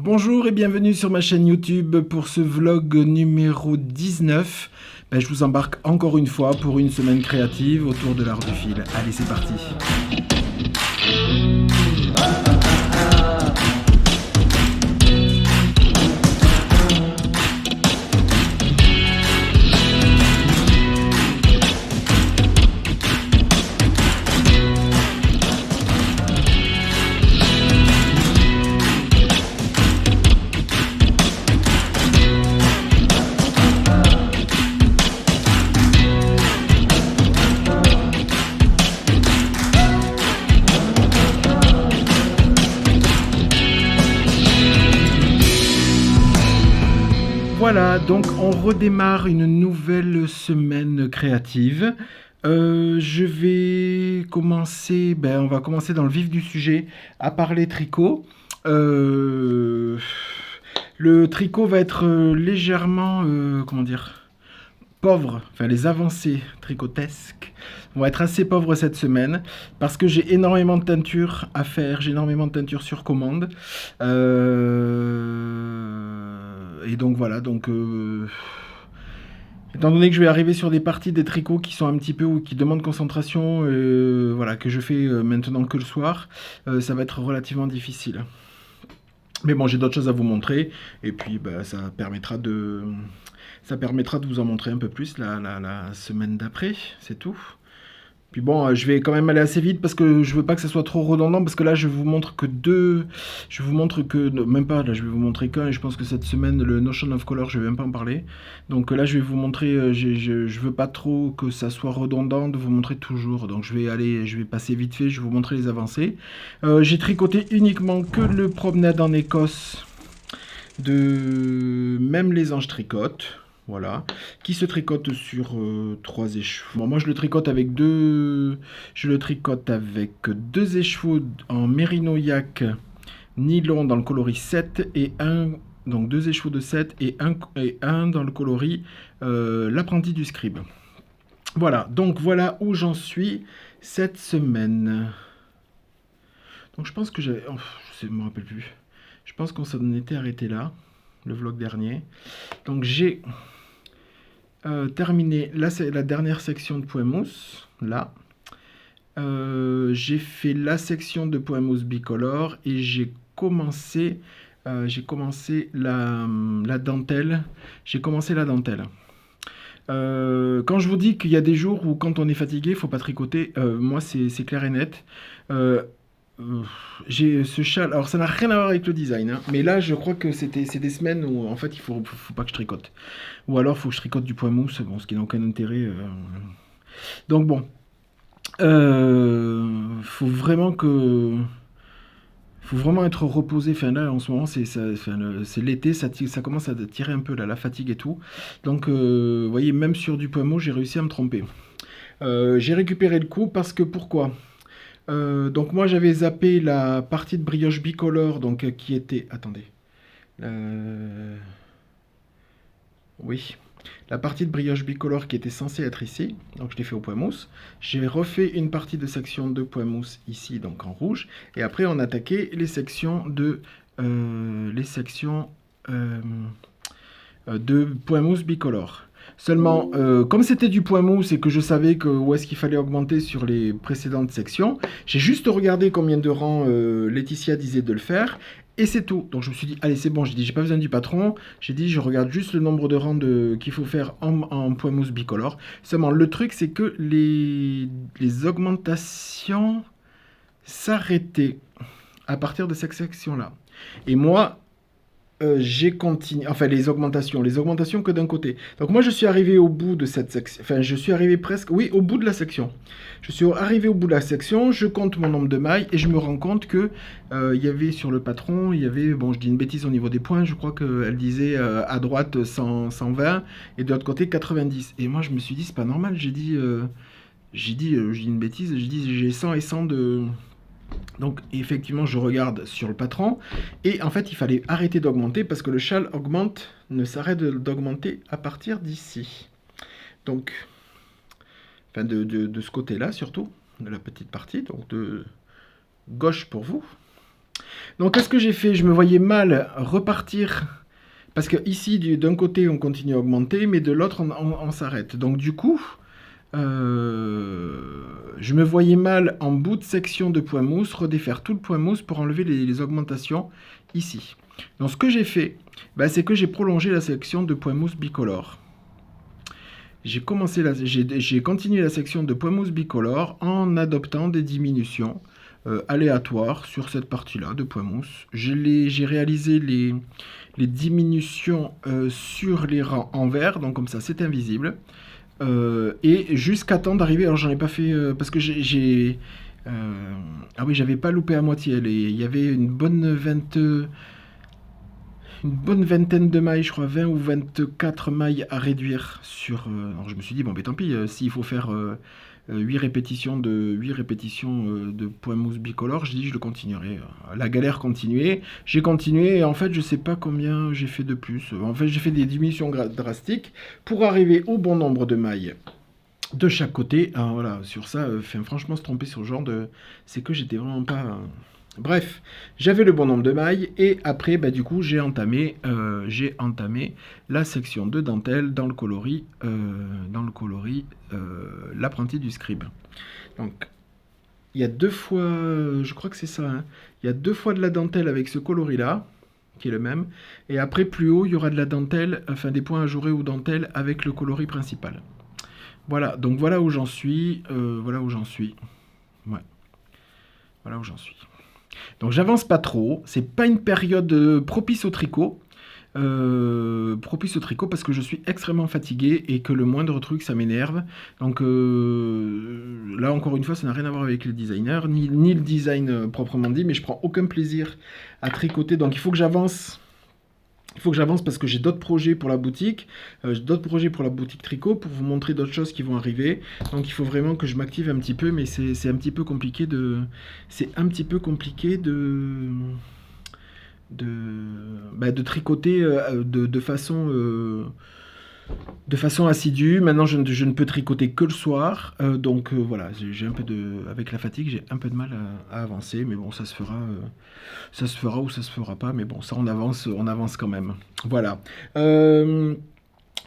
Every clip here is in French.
Bonjour et bienvenue sur ma chaîne YouTube pour ce vlog numéro 19. Je vous embarque encore une fois pour une semaine créative autour de l'art du fil. Allez, c'est parti. Voilà, donc on redémarre une nouvelle semaine créative. Je vais commencer, on va commencer dans le vif du sujet à parler tricot. Euh, le tricot va être légèrement, comment dire, pauvre, enfin les avancées tricotesques vont être assez pauvres cette semaine parce que j'ai énormément de teinture à faire, j'ai énormément de teinture sur commande. Et donc voilà, étant donné que je vais arriver sur des parties des tricots qui sont un petit peu ou qui demandent concentration, voilà, que je fais maintenant que le soir, ça va être relativement difficile. Mais bon, j'ai d'autres choses à vous montrer, et puis ça permettra de vous en montrer un peu plus la semaine d'après, c'est tout. Puis bon, je vais quand même aller assez vite parce que je veux pas que ça soit trop redondant, parce que là je vous montre que deux, je vous montre que, non, même pas, là je vais vous montrer qu'un, et je pense que cette semaine le Notion of Color je vais même pas en parler. Donc là je vais vous montrer, je veux pas trop que ça soit redondant de vous montrer toujours, donc je vais passer vite fait, je vais vous montrer les avancées. J'ai tricoté uniquement que le promenade en Écosse de Même les anges tricotent, voilà, qui se tricote sur 3 écheveaux. Bon, moi je le tricote avec deux écheveaux en mérino yak nylon dans le coloris 7 et un, donc deux écheveaux de 7 et un dans le coloris l'apprenti du scribe. Voilà, donc voilà où j'en suis cette semaine. Donc je pense que j'avais, oh, je me rappelle plus. Je pense qu'on s'en était arrêté là, le vlog dernier. Donc j'ai terminé la dernière section de point mousse, là. J'ai fait la section de point mousse bicolore et j'ai commencé la dentelle. J'ai commencé la dentelle. Quand je vous dis qu'il y a des jours où quand on est fatigué, il faut pas tricoter, moi c'est clair et net. Euh, euh, j'ai ce châle, alors ça n'a rien à voir avec le design, hein, mais là je crois que c'est des semaines où en fait il faut pas que je tricote. Ou alors il faut que je tricote du point mousse, bon, ce qui n'a aucun intérêt. Donc bon, faut vraiment être reposé. Enfin là, en ce moment, c'est l'été, ça commence à tirer un peu là, la fatigue et tout. Donc, vous voyez, même sur du point mou, j'ai réussi à me tromper. J'ai récupéré le coup parce que pourquoi? Donc moi, j'avais zappé la partie de brioche bicolore, donc qui était. Attendez. Euh, Oui. La partie de brioche bicolore qui était censée être ici, donc je l'ai fait au point mousse. J'ai refait une partie de section de point mousse ici, donc en rouge. Et après, on a attaqué euh, de point mousse bicolore. Seulement, comme c'était du point mousse et que je savais où est-ce qu'il fallait augmenter sur les précédentes sections, j'ai juste regardé combien de rangs Laetitia disait de le faire, et c'est tout. Donc je me suis dit, allez, c'est bon, j'ai dit, j'ai pas besoin du patron, j'ai dit, je regarde juste le nombre de rangs qu'il faut faire en point mousse bicolore. Seulement, le truc, c'est que les augmentations s'arrêtaient à partir de cette section-là. Et moi, j'ai continué, enfin les augmentations que d'un côté. Donc moi je suis arrivé au bout de cette section, enfin je suis arrivé presque, oui, au bout de la section. Je suis arrivé au bout de la section, je compte mon nombre de mailles et je me rends compte que il y avait sur le patron, il y avait, bon je dis une bêtise au niveau des points, je crois qu'elle disait à droite 100, 120 et de l'autre côté 90. Et moi je me suis dit c'est pas normal, j'ai dit une bêtise, j'ai dit j'ai 100 et 100 de. Donc effectivement, je regarde sur le patron et en fait, il fallait arrêter d'augmenter parce que le châle ne s'arrête d'augmenter à partir d'ici. Donc, enfin de ce côté-là surtout, de la petite partie, donc de gauche pour vous. Donc, qu'est-ce que j'ai fait? Je me voyais mal repartir. Parce que ici, d'un côté, on continue à augmenter, mais de l'autre, on s'arrête. Donc, du coup, je me voyais mal en bout de section de point mousse, redéfaire tout le point mousse pour enlever les augmentations ici. Donc, ce que j'ai fait, bah, c'est que j'ai prolongé la section de point mousse bicolore. J'ai continué la section de point mousse bicolore en adoptant des diminutions aléatoires sur cette partie-là de point mousse. J'ai réalisé les diminutions sur les rangs en vert, donc comme ça c'est invisible. Et jusqu'à temps d'arriver, alors j'en ai pas fait parce que ah oui, j'avais pas loupé à moitié. Il y avait une bonne vingtaine de mailles, je crois 20 ou 24 mailles à réduire sur. Alors je me suis dit, bon, ben tant pis, s'il faut faire 8 répétitions de point mousse bicolore, je dis, je le continuerai. La galère continuait, j'ai continué et en fait, je sais pas combien j'ai fait de plus. En fait, j'ai fait des diminutions drastiques pour arriver au bon nombre de mailles de chaque côté. Alors, voilà, sur ça, franchement, se tromper sur le genre de. C'est que j'étais vraiment pas. Bref, j'avais le bon nombre de mailles et après, bah, du coup, j'ai entamé la section de dentelle dans le coloris, l'apprenti du scribe. Donc, il y a 2 fois, je crois que c'est ça, hein, il y a 2 fois de la dentelle avec ce coloris-là, qui est le même, et après, plus haut, il y aura de la dentelle, enfin des points ajourés ou dentelle avec le coloris principal. Voilà, donc voilà où j'en suis, voilà où j'en suis. Ouais, voilà où j'en suis. Donc j'avance pas trop, c'est pas une période propice au tricot. Propice au tricot parce que je suis extrêmement fatigué et que le moindre truc ça m'énerve. Donc là encore une fois ça n'a rien à voir avec les designers, ni le design proprement dit, mais je prends aucun plaisir à tricoter. Donc il faut que j'avance. Il faut que j'avance parce que j'ai d'autres projets pour la boutique, tricot pour vous montrer d'autres choses qui vont arriver. Donc il faut vraiment que je m'active un petit peu, mais c'est un petit peu compliqué de tricoter de façon assidue. Maintenant, je ne peux tricoter que le soir. Donc voilà, avec la fatigue, j'ai un peu de mal à avancer. Mais bon, ça se fera ou ça se fera pas. Mais bon, ça, on avance quand même. Voilà.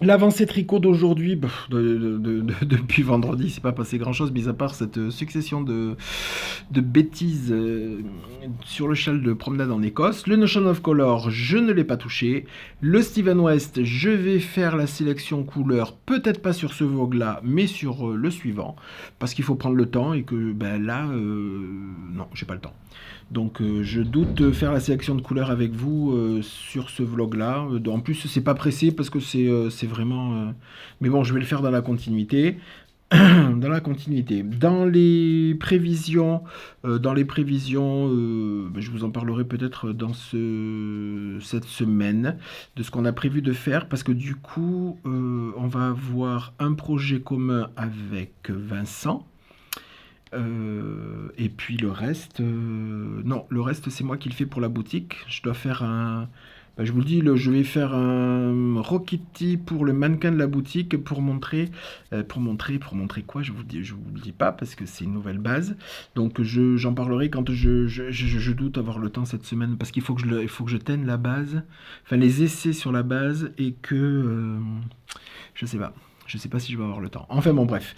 L'avancée tricot d'aujourd'hui, depuis vendredi, c'est pas passé grand chose, mis à part cette succession de bêtises sur le châle de promenade en Écosse. Le Notion of Color, je ne l'ai pas touché. Le Steven West, je vais faire la sélection couleur, peut-être pas sur ce vogue-là, mais sur le suivant, parce qu'il faut prendre le temps et que là, non, j'ai pas le temps. Donc je doute de faire la sélection de couleurs avec vous sur ce vlog-là. En plus, c'est pas pressé parce que c'est vraiment. Mais bon, je vais le faire dans la continuité. Dans la continuité. Dans les prévisions, je vous en parlerai peut-être dans cette semaine de ce qu'on a prévu de faire parce que du coup, on va avoir un projet commun avec Vincent. Et puis le reste, non, le reste c'est moi qui le fais pour la boutique. Je dois faire je vous le dis, je vais faire un Rokitty pour le mannequin de la boutique pour montrer quoi, je vous le dis pas parce que c'est une nouvelle base. Donc j'en parlerai quand je doute avoir le temps cette semaine parce qu'il faut que je teigne la base, enfin les essais sur la base et que je sais pas. Je sais pas si je vais avoir le temps. Enfin bon, bref.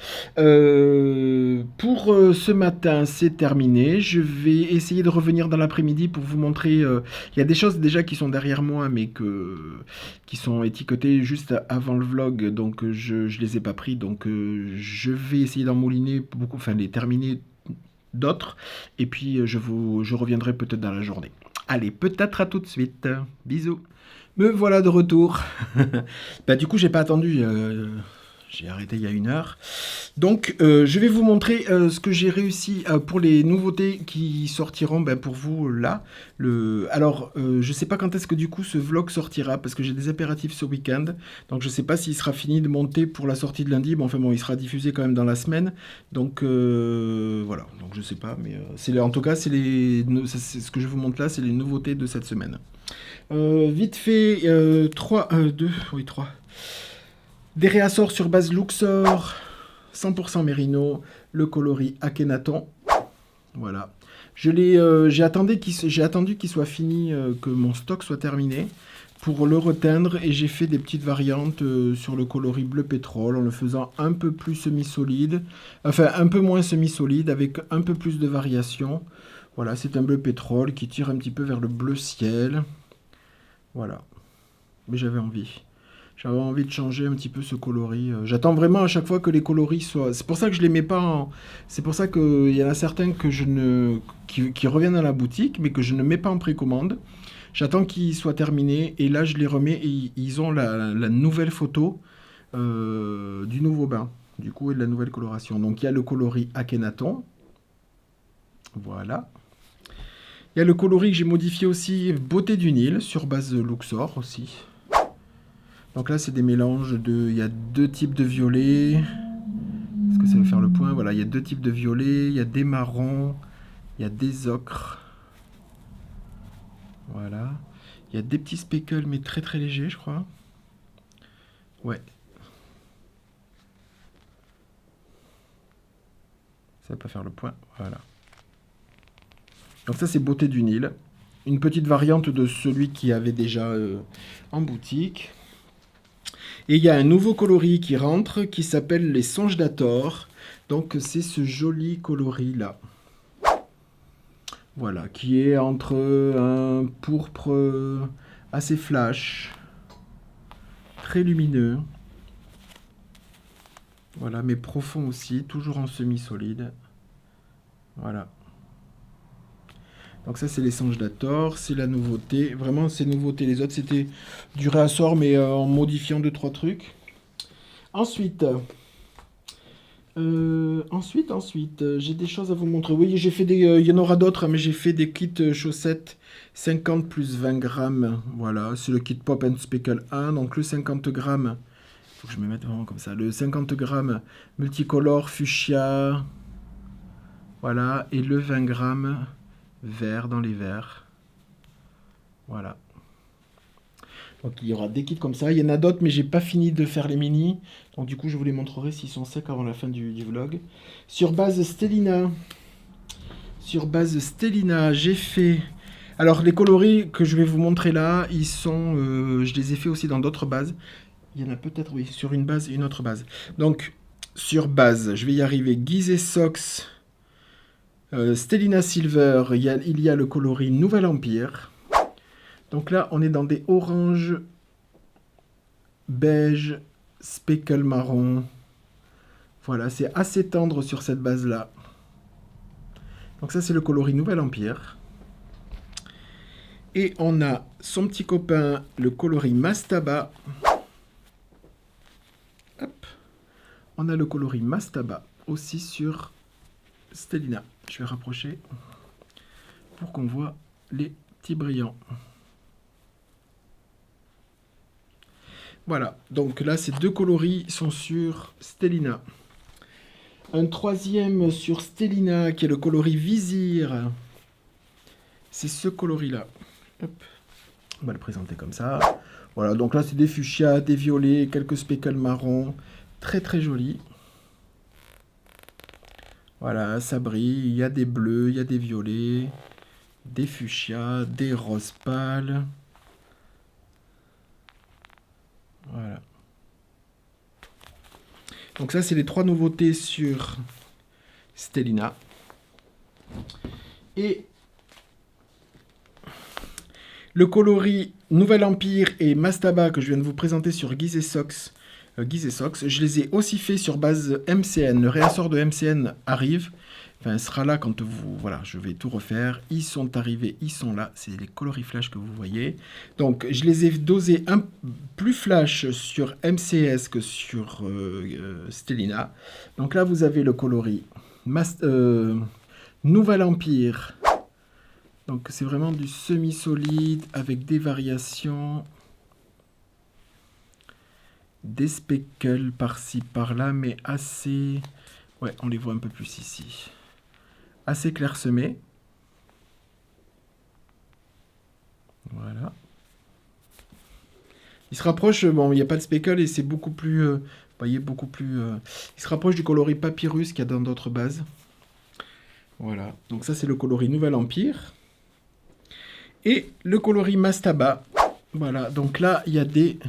Pour ce matin, c'est terminé. Je vais essayer de revenir dans l'après-midi pour vous montrer. Il y a des choses déjà qui sont derrière moi, mais qui sont étiquetées juste avant le vlog, donc je les ai pas pris. Donc je vais essayer d'en mouliner beaucoup, enfin les terminer d'autres. Et puis je reviendrai peut-être dans la journée. Allez, peut-être à tout de suite. Bisous. Me voilà de retour. Du coup, j'ai pas attendu. J'ai arrêté il y a 1 heure. Donc, je vais vous montrer ce que j'ai réussi pour les nouveautés qui sortiront pour vous là. Alors, je sais pas quand est-ce que du coup ce vlog sortira parce que j'ai des impératifs ce week-end. Donc, je sais pas s'il sera fini de monter pour la sortie de lundi. Bon, enfin bon, il sera diffusé quand même dans la semaine. Donc, voilà. Donc, je sais pas. Mais en tout cas, c'est ce que je vous montre là, c'est les nouveautés de cette semaine. Vite fait, 3. Des réassorts sur base Luxor, 100% Mérino, le coloris Akhenaton. Voilà. J'ai attendu qu'il soit fini, que mon stock soit terminé pour le reteindre et j'ai fait des petites variantes sur le coloris bleu pétrole en le faisant un peu plus semi-solide, enfin un peu moins semi-solide avec un peu plus de variation. Voilà, c'est un bleu pétrole qui tire un petit peu vers le bleu ciel. Voilà, mais j'avais envie. J'avais envie de changer un petit peu ce coloris. J'attends vraiment à chaque fois que les coloris soient. C'est pour ça que je les mets pas en. C'est pour ça qu'il y en a certains que je ne. Qui reviennent à la boutique, mais que je ne mets pas en précommande. J'attends qu'ils soient terminés et là je les remets et ils ont la nouvelle photo du nouveau bain. Du coup, et de la nouvelle coloration. Donc il y a le coloris Akhenaton. Voilà. Il y a le coloris que j'ai modifié aussi, Beauté du Nil, sur base Luxor aussi. Donc là, c'est des mélanges de... Il y a deux types de violets. Est-ce que ça veut faire le point? Voilà, il y a deux types de violets. Il y a des marrons. Il y a des ocres. Voilà. Il y a des petits speckles, mais très très légers, je crois. Ouais. Ça va pas faire le point. Voilà. Donc ça, c'est Beauté du Nil. Une petite variante de celui qui avait déjà en boutique. Et il y a un nouveau coloris qui rentre qui s'appelle les Songes d'Hathor. Donc c'est ce joli coloris là. Voilà, qui est entre un pourpre assez flash, très lumineux. Voilà, mais profond aussi, toujours en semi-solide. Voilà. Donc ça, c'est les Songes d'Hathor, c'est la nouveauté. Vraiment, c'est nouveauté. Les autres, c'était du réassort, mais en modifiant 2-3 trucs. Ensuite, j'ai des choses à vous montrer. Oui, j'ai fait des. Il y en aura d'autres, mais j'ai fait des kits chaussettes 50 plus 20 grammes. Voilà, c'est le kit Pop and Speckle 1. Donc le 50 grammes, il faut que je me mette vraiment comme ça. Le 50 grammes multicolore fuchsia. Voilà, et le 20 grammes vert dans les verts. Voilà. Donc il y aura des kits comme ça. Il y en a d'autres, mais j'ai pas fini de faire les mini. Donc du coup, je vous les montrerai s'ils sont secs avant la fin du vlog. Sur base Stellina. Sur base Stellina, j'ai fait... Alors les coloris que je vais vous montrer là, ils sont... je les ai fait aussi dans d'autres bases. Il y en a peut-être, oui, sur une base et une autre base. Donc, sur base, je vais y arriver. Gizeh Sox, Stellina Silver, il y a le coloris Nouvel Empire. Donc là, on est dans des oranges, beige, speckle marron. Voilà, c'est assez tendre sur cette base-là. Donc ça, c'est le coloris Nouvel Empire. Et on a son petit copain, le coloris Mastaba. Hop. On a le coloris Mastaba aussi sur Stellina. Je vais rapprocher pour qu'on voit les petits brillants. Voilà, donc là, ces deux coloris sont sur Stellina. Un troisième sur Stellina, qui est le coloris Vizir. C'est ce coloris-là. On va le présenter comme ça. Voilà, donc là, c'est des fuchsias, des violets, quelques speckles marrons. Très, très joli. Voilà, ça brille. Il y a des bleus, il y a des violets, des fuchsias, des roses pâles. Voilà. Donc ça, c'est les trois nouveautés sur Stellina. Et le coloris Nouvel Empire et Mastaba que je viens de vous présenter sur Gizeh Sox, je les ai aussi fait sur base MCN. Le réassort de MCN arrive. Enfin, sera là quand vous... Voilà, je vais tout refaire. Ils sont arrivés, ils sont là. C'est les coloris flash que vous voyez. Donc, je les ai dosés un plus flash sur MCS que sur Stellina. Donc là, vous avez le coloris Nouvel Empire. Donc, c'est vraiment du semi-solide avec des variations. Des speckles par-ci, par-là, mais assez... Ouais, on les voit un peu plus ici. Assez clairsemés. Voilà. Il se rapproche, bon, il n'y a pas de speckle et c'est beaucoup plus... vous voyez, beaucoup plus... il se rapproche du coloris papyrus qu'il y a dans d'autres bases. Voilà, donc ça c'est le coloris Nouvel Empire. Et le coloris Mastaba. Voilà, donc là il y a des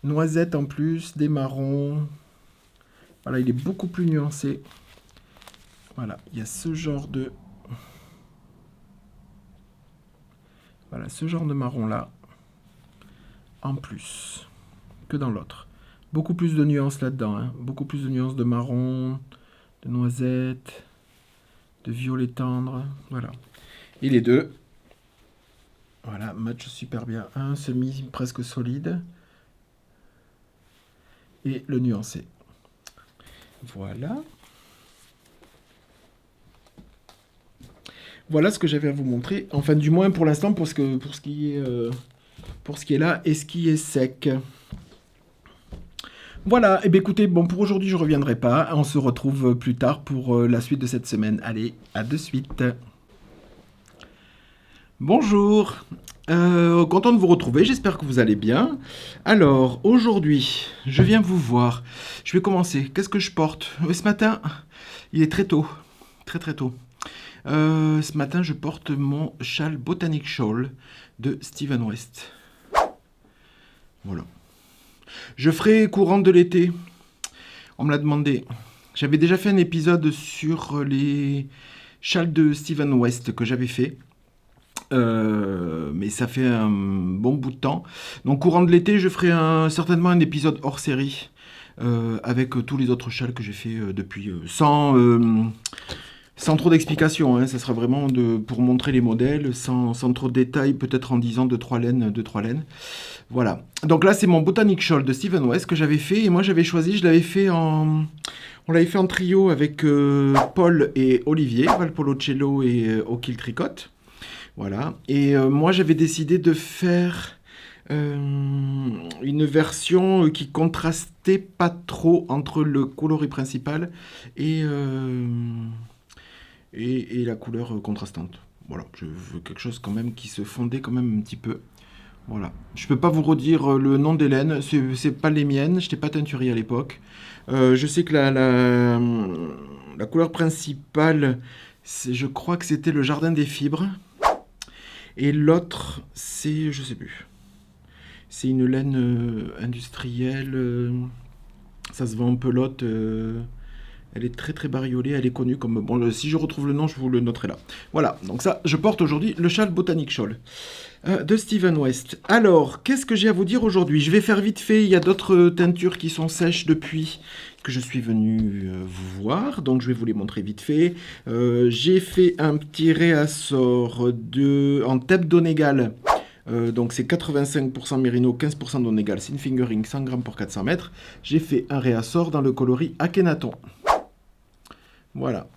noisettes en plus, des marrons. Voilà, il est beaucoup plus nuancé. Voilà, il y a ce genre de... Voilà, ce genre de marron là. En plus que dans l'autre. Beaucoup plus de nuances là-dedans. Hein. Beaucoup plus de nuances de marron, de noisettes, de violet tendre. Voilà. Et les deux, voilà, match super bien. Un semi presque solide. Et le nuancé. Voilà. Voilà ce que j'avais à vous montrer. Enfin, du moins pour l'instant, pour ce qui est là et ce qui est sec. Voilà, et bien écoutez, bon pour aujourd'hui je ne reviendrai pas. On se retrouve plus tard pour la suite de cette semaine. Allez, à de suite. Bonjour, content de vous retrouver, j'espère que vous allez bien. Alors, aujourd'hui, je viens vous voir. Je vais commencer. Qu'est-ce que je porte? Ce matin, il est très tôt, très très tôt. Ce matin, je porte mon châle Botanic Shawl de Steven West. Voilà. Je ferai courant de l'été. On me l'a demandé. J'avais déjà fait un épisode sur les châles de Steven West que j'avais fait. Mais ça fait un bon bout de temps. Donc courant de l'été, je ferai certainement un épisode hors série avec tous les autres châles que j'ai fait depuis, sans trop d'explications. Hein. Ça sera vraiment pour montrer les modèles, sans trop de détails, peut-être en disant 2-3 laines. Voilà. Donc là, c'est mon Botanic Shawl de Steven West que j'avais fait. Et moi, j'avais choisi, on l'avait fait en trio avec Paul et Olivier, Valpolocello et O'Kill Tricot. Voilà. Et moi, j'avais décidé de faire une version qui contrastait pas trop entre le coloris principal et la couleur contrastante. Voilà. Je veux quelque chose quand même qui se fondait quand même un petit peu. Voilà. Je peux pas vous redire le nom des laines. C'est pas les miennes. Je n'étais pas teinturier à l'époque. Je sais que la couleur principale, je crois que c'était le Jardin des Fibres. Et l'autre, c'est, je sais plus. C'est une laine industrielle. Ça se vend en pelote. Elle est très très bariolée. Elle est connue comme... Bon, si je retrouve le nom, je vous le noterai là. Voilà. Donc ça, je porte aujourd'hui le châle Botanic Shawl de Steven West. Alors, qu'est-ce que j'ai à vous dire aujourd'hui? Je vais faire vite fait. Il y a d'autres teintures qui sont sèches depuis que je suis venu vous voir. Donc, je vais vous les montrer vite fait. J'ai fait un petit réassort en Thèbes Donegal. Donc c'est 85% Merino, 15% Donegal, Sin Fingering, 100 grammes pour 400 mètres. J'ai fait un réassort dans le coloris Akhenaton. Voilà.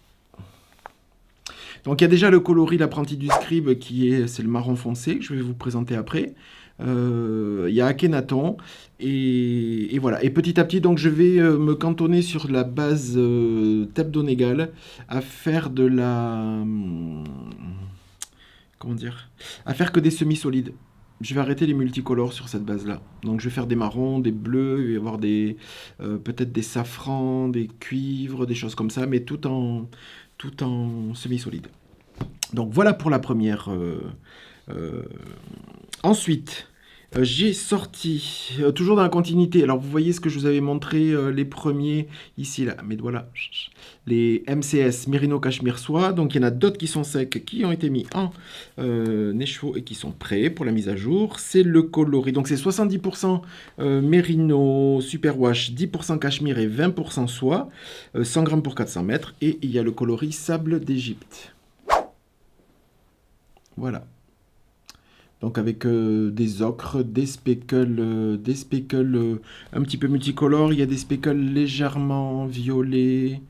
Donc il y a déjà le coloris L'apprenti du scribe c'est le marron foncé que je vais vous présenter après. Il y a Akhenaton et voilà. Et petit à petit, donc je vais me cantonner sur la base Thèbes Donegal à faire de la... comment dire? À faire que des semi-solides. Je vais arrêter les multicolores sur cette base-là. Donc je vais faire des marrons, des bleus, il va y avoir peut-être des safrans, des cuivres, des choses comme ça, mais tout en semi-solide. Donc voilà pour la première. Ensuite, j'ai sorti, toujours dans la continuité, alors vous voyez ce que je vous avais montré, les premiers ici, là, mais voilà, les MCS, Merino Cachemire Soie, donc il y en a d'autres qui sont secs, qui ont été mis en écheveau et qui sont prêts pour la mise à jour. C'est le coloris, donc c'est 70% Merino Superwash, 10% Cachemire et 20% soie, 100 grammes pour 400 mètres, et il y a le coloris Sable d'Égypte. Voilà. Donc avec des ocres, des speckles un petit peu multicolores. Il y a des speckles légèrement violets.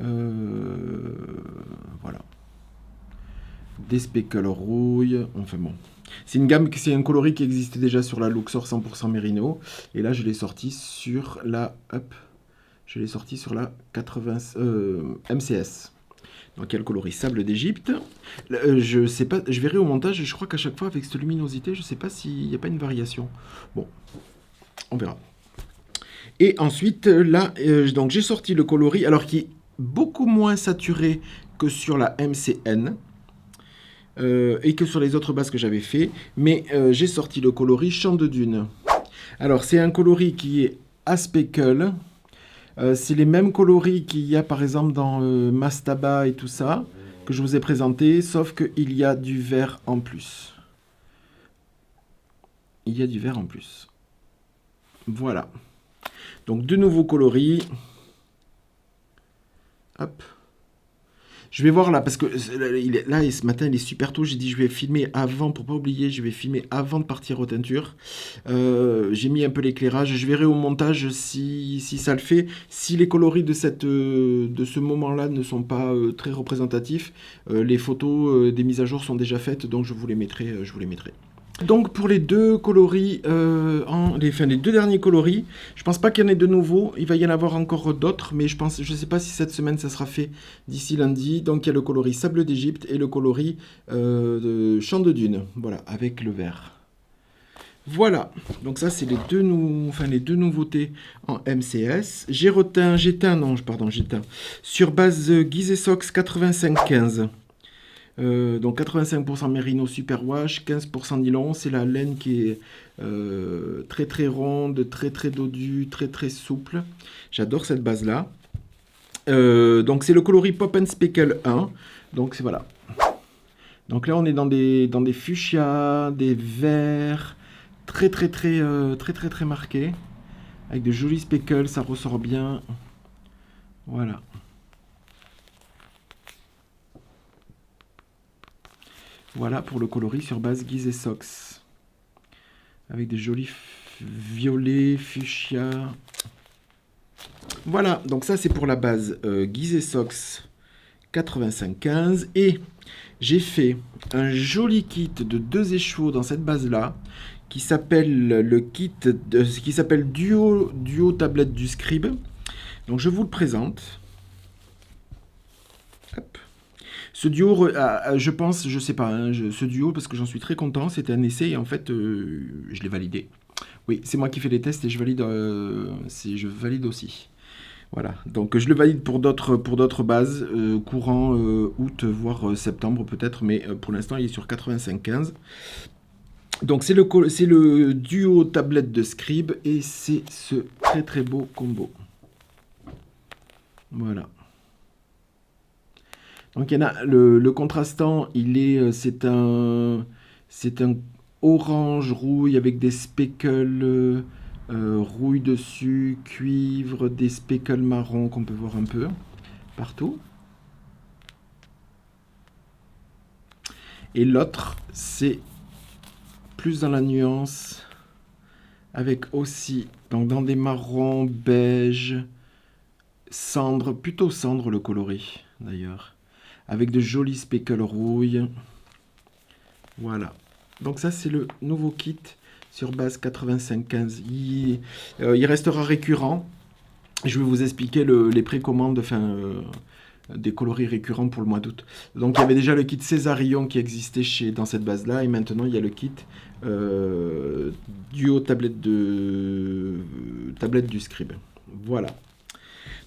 Voilà. Des speckles rouille. Enfin bon. C'est un coloris qui existait déjà sur la Luxor 100% Merino. Et là, je l'ai sorti sur la... Je l'ai sorti sur la 80, MCS. Donc il y a le coloris Sable d'Égypte. Je sais pas, je verrai au montage, je crois qu'à chaque fois avec cette luminosité, je sais pas s'il n'y a pas une variation. Bon, on verra. Et ensuite, là, donc j'ai sorti le coloris, alors qui est beaucoup moins saturé que sur la MCN. Et que sur les autres bases que j'avais fait, mais j'ai sorti le coloris Champ de Dune. Alors c'est un coloris qui est à speckle, c'est les mêmes coloris qu'il y a par exemple dans Mastaba et tout ça, que je vous ai présenté, sauf qu'il y a du vert en plus. Il y a du vert en plus. Voilà. Donc de nouveaux coloris. Hop. Je vais voir là, parce que là, ce matin, il est super tôt. J'ai dit, je vais filmer avant, pour pas oublier, je vais filmer avant de partir aux teintures. J'ai mis un peu l'éclairage. Je verrai au montage si ça le fait. Si les coloris de ce moment-là ne sont pas très représentatifs, les photos des mises à jour sont déjà faites, donc je vous les mettrai. Donc pour les deux coloris, les deux derniers coloris, je pense pas qu'il y en ait de nouveaux, il va y en avoir encore d'autres, mais je sais pas si cette semaine ça sera fait d'ici lundi. Donc il y a le coloris Sable d'Égypte et le coloris de Champ de Dune, voilà, avec le vert. Voilà, donc ça c'est les deux nouveautés en MCS. J'ai teint sur base Gizeh Sox 85-15. Donc 85% mérino superwash, 15% nylon, c'est la laine qui est très très ronde, très très dodue, très très souple. J'adore cette base là. Donc c'est le coloris Pop and Speckle 1. Donc c'est voilà. Donc là on est dans des fuchsias, des verts, très marqués, avec de jolis speckles, ça ressort bien. Voilà. Voilà pour le coloris sur base Gizeh Sox. Avec des jolis violets, fuchsia. Voilà, donc ça c'est pour la base Gizeh Sox 85-15. Et j'ai fait un joli kit de 2 échevaux dans cette base-là, qui s'appelle Duo Tablette du Scribe. Donc je vous le présente. Hop. Ce duo, je pense, je sais pas, hein, ce duo, parce que j'en suis très content, c'était un essai et en fait, je l'ai validé. Oui, c'est moi qui fais les tests et je valide aussi. Voilà, donc je le valide pour d'autres bases, courant août, voire septembre peut-être, mais pour l'instant il est sur 85-15. Donc c'est le duo tablette de Scribe et c'est ce très très beau combo. Voilà. Donc il y en a le contrastant, c'est un orange rouille avec des speckles rouille dessus, cuivre, des speckles marron qu'on peut voir un peu partout. Et l'autre, c'est plus dans la nuance, avec aussi donc dans des marrons, beige, cendre, plutôt cendre le coloris d'ailleurs. Avec de jolis speckles rouille. Voilà. Donc ça, c'est le nouveau kit sur base 85-15. Il restera récurrent. Je vais vous expliquer les précommandes, des coloris récurrents pour le mois d'août. Donc il y avait déjà le kit Césarion qui existait dans cette base-là. Et maintenant, il y a le kit Duo tablette du Scribe. Voilà.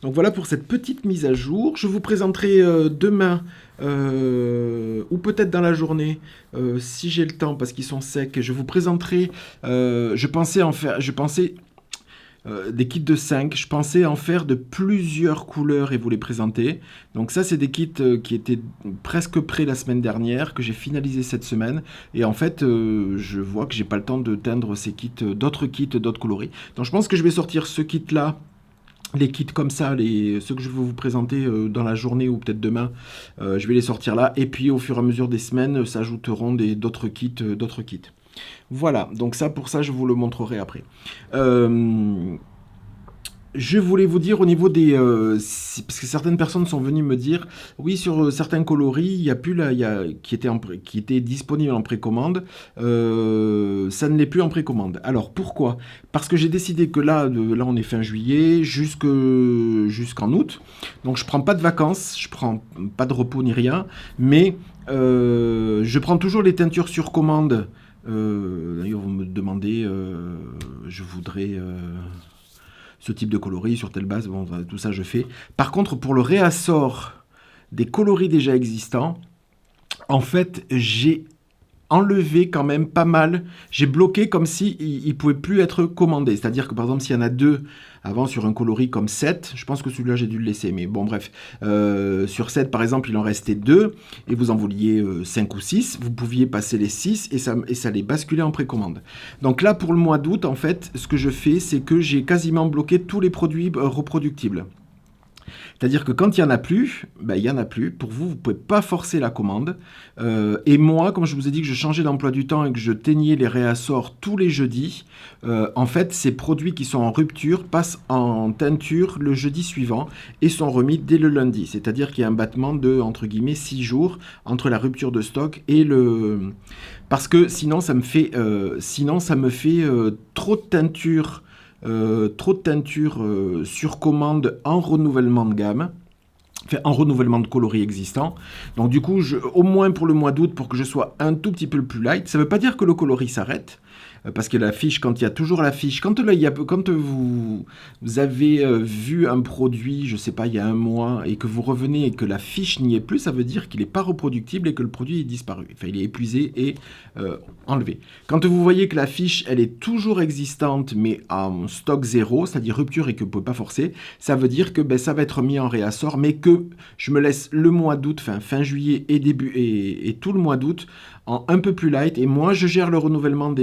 Donc voilà pour cette petite mise à jour. Je vous présenterai demain ou peut-être dans la journée, si j'ai le temps parce qu'ils sont secs. Je vous présenterai. Je pensais des kits de 5. Je pensais en faire de plusieurs couleurs et vous les présenter. Donc ça, c'est des kits qui étaient presque prêts la semaine dernière, que j'ai finalisé cette semaine. Et en fait, je vois que j'ai pas le temps de teindre ces kits, d'autres coloris. Donc je pense que je vais sortir ce kit-là. Les kits comme ça, ceux que je vais vous présenter dans la journée ou peut-être demain, je vais les sortir là. Et puis au fur et à mesure des semaines, s'ajouteront d'autres kits. Voilà, donc pour ça, je vous le montrerai après. Je voulais vous dire au niveau parce que certaines personnes sont venues me dire, oui, sur certains coloris, il y a plus qui était disponible en précommande, ça ne l'est plus en précommande. Alors pourquoi? Parce que j'ai décidé que là on est fin juillet jusqu'en août, donc je prends pas de vacances, je prends pas de repos ni rien, mais je prends toujours les teintures sur commande. D'ailleurs, vous me demandez, je voudrais ce type de coloris sur telle base, bon, tout ça je fais. Par contre, pour le réassort des coloris déjà existants, en fait, j'ai enlevé quand même pas mal. J'ai bloqué comme si il pouvait plus être commandé. C'est-à-dire que par exemple, s'il y en a deux avant sur un coloris comme 7, je pense que celui-là j'ai dû le laisser, mais bon bref, sur 7 par exemple, il en restait 2 et vous en vouliez 5 ou 6, vous pouviez passer les 6 et ça les basculait en précommande. Donc là, pour le mois d'août, en fait, ce que je fais, c'est que j'ai quasiment bloqué tous les produits reproductibles. C'est-à-dire que quand il n'y en a plus, ben, il n'y en a plus. Pour vous, vous ne pouvez pas forcer la commande. Et moi, comme je vous ai dit que je changeais d'emploi du temps et que je teignais les réassorts tous les jeudis, en fait, ces produits qui sont en rupture passent en teinture le jeudi suivant et sont remis dès le lundi. C'est-à-dire qu'il y a un battement de, entre guillemets, 6 jours entre la rupture de stock et le... Parce que sinon, ça me fait, trop de teinture sur commande en renouvellement de gamme, enfin, en renouvellement de coloris existants. Donc du coup, au moins pour le mois d'août, pour que je sois un tout petit peu plus light, ça ne veut pas dire que le coloris s'arrête, parce que la fiche, quand il y a toujours la fiche, quand vous avez vu un produit, je ne sais pas, il y a un mois, et que vous revenez et que la fiche n'y est plus, ça veut dire qu'il n'est pas reproductible et que le produit est disparu. Enfin, il est épuisé et enlevé. Quand vous voyez que la fiche, elle est toujours existante, mais en stock zéro, c'est-à-dire rupture et que vous ne pouvez pas forcer, ça veut dire que ben, ça va être mis en réassort, mais que je me laisse le mois d'août, fin juillet et début et tout le mois d'août en un peu plus light. Et moi, je gère le renouvellement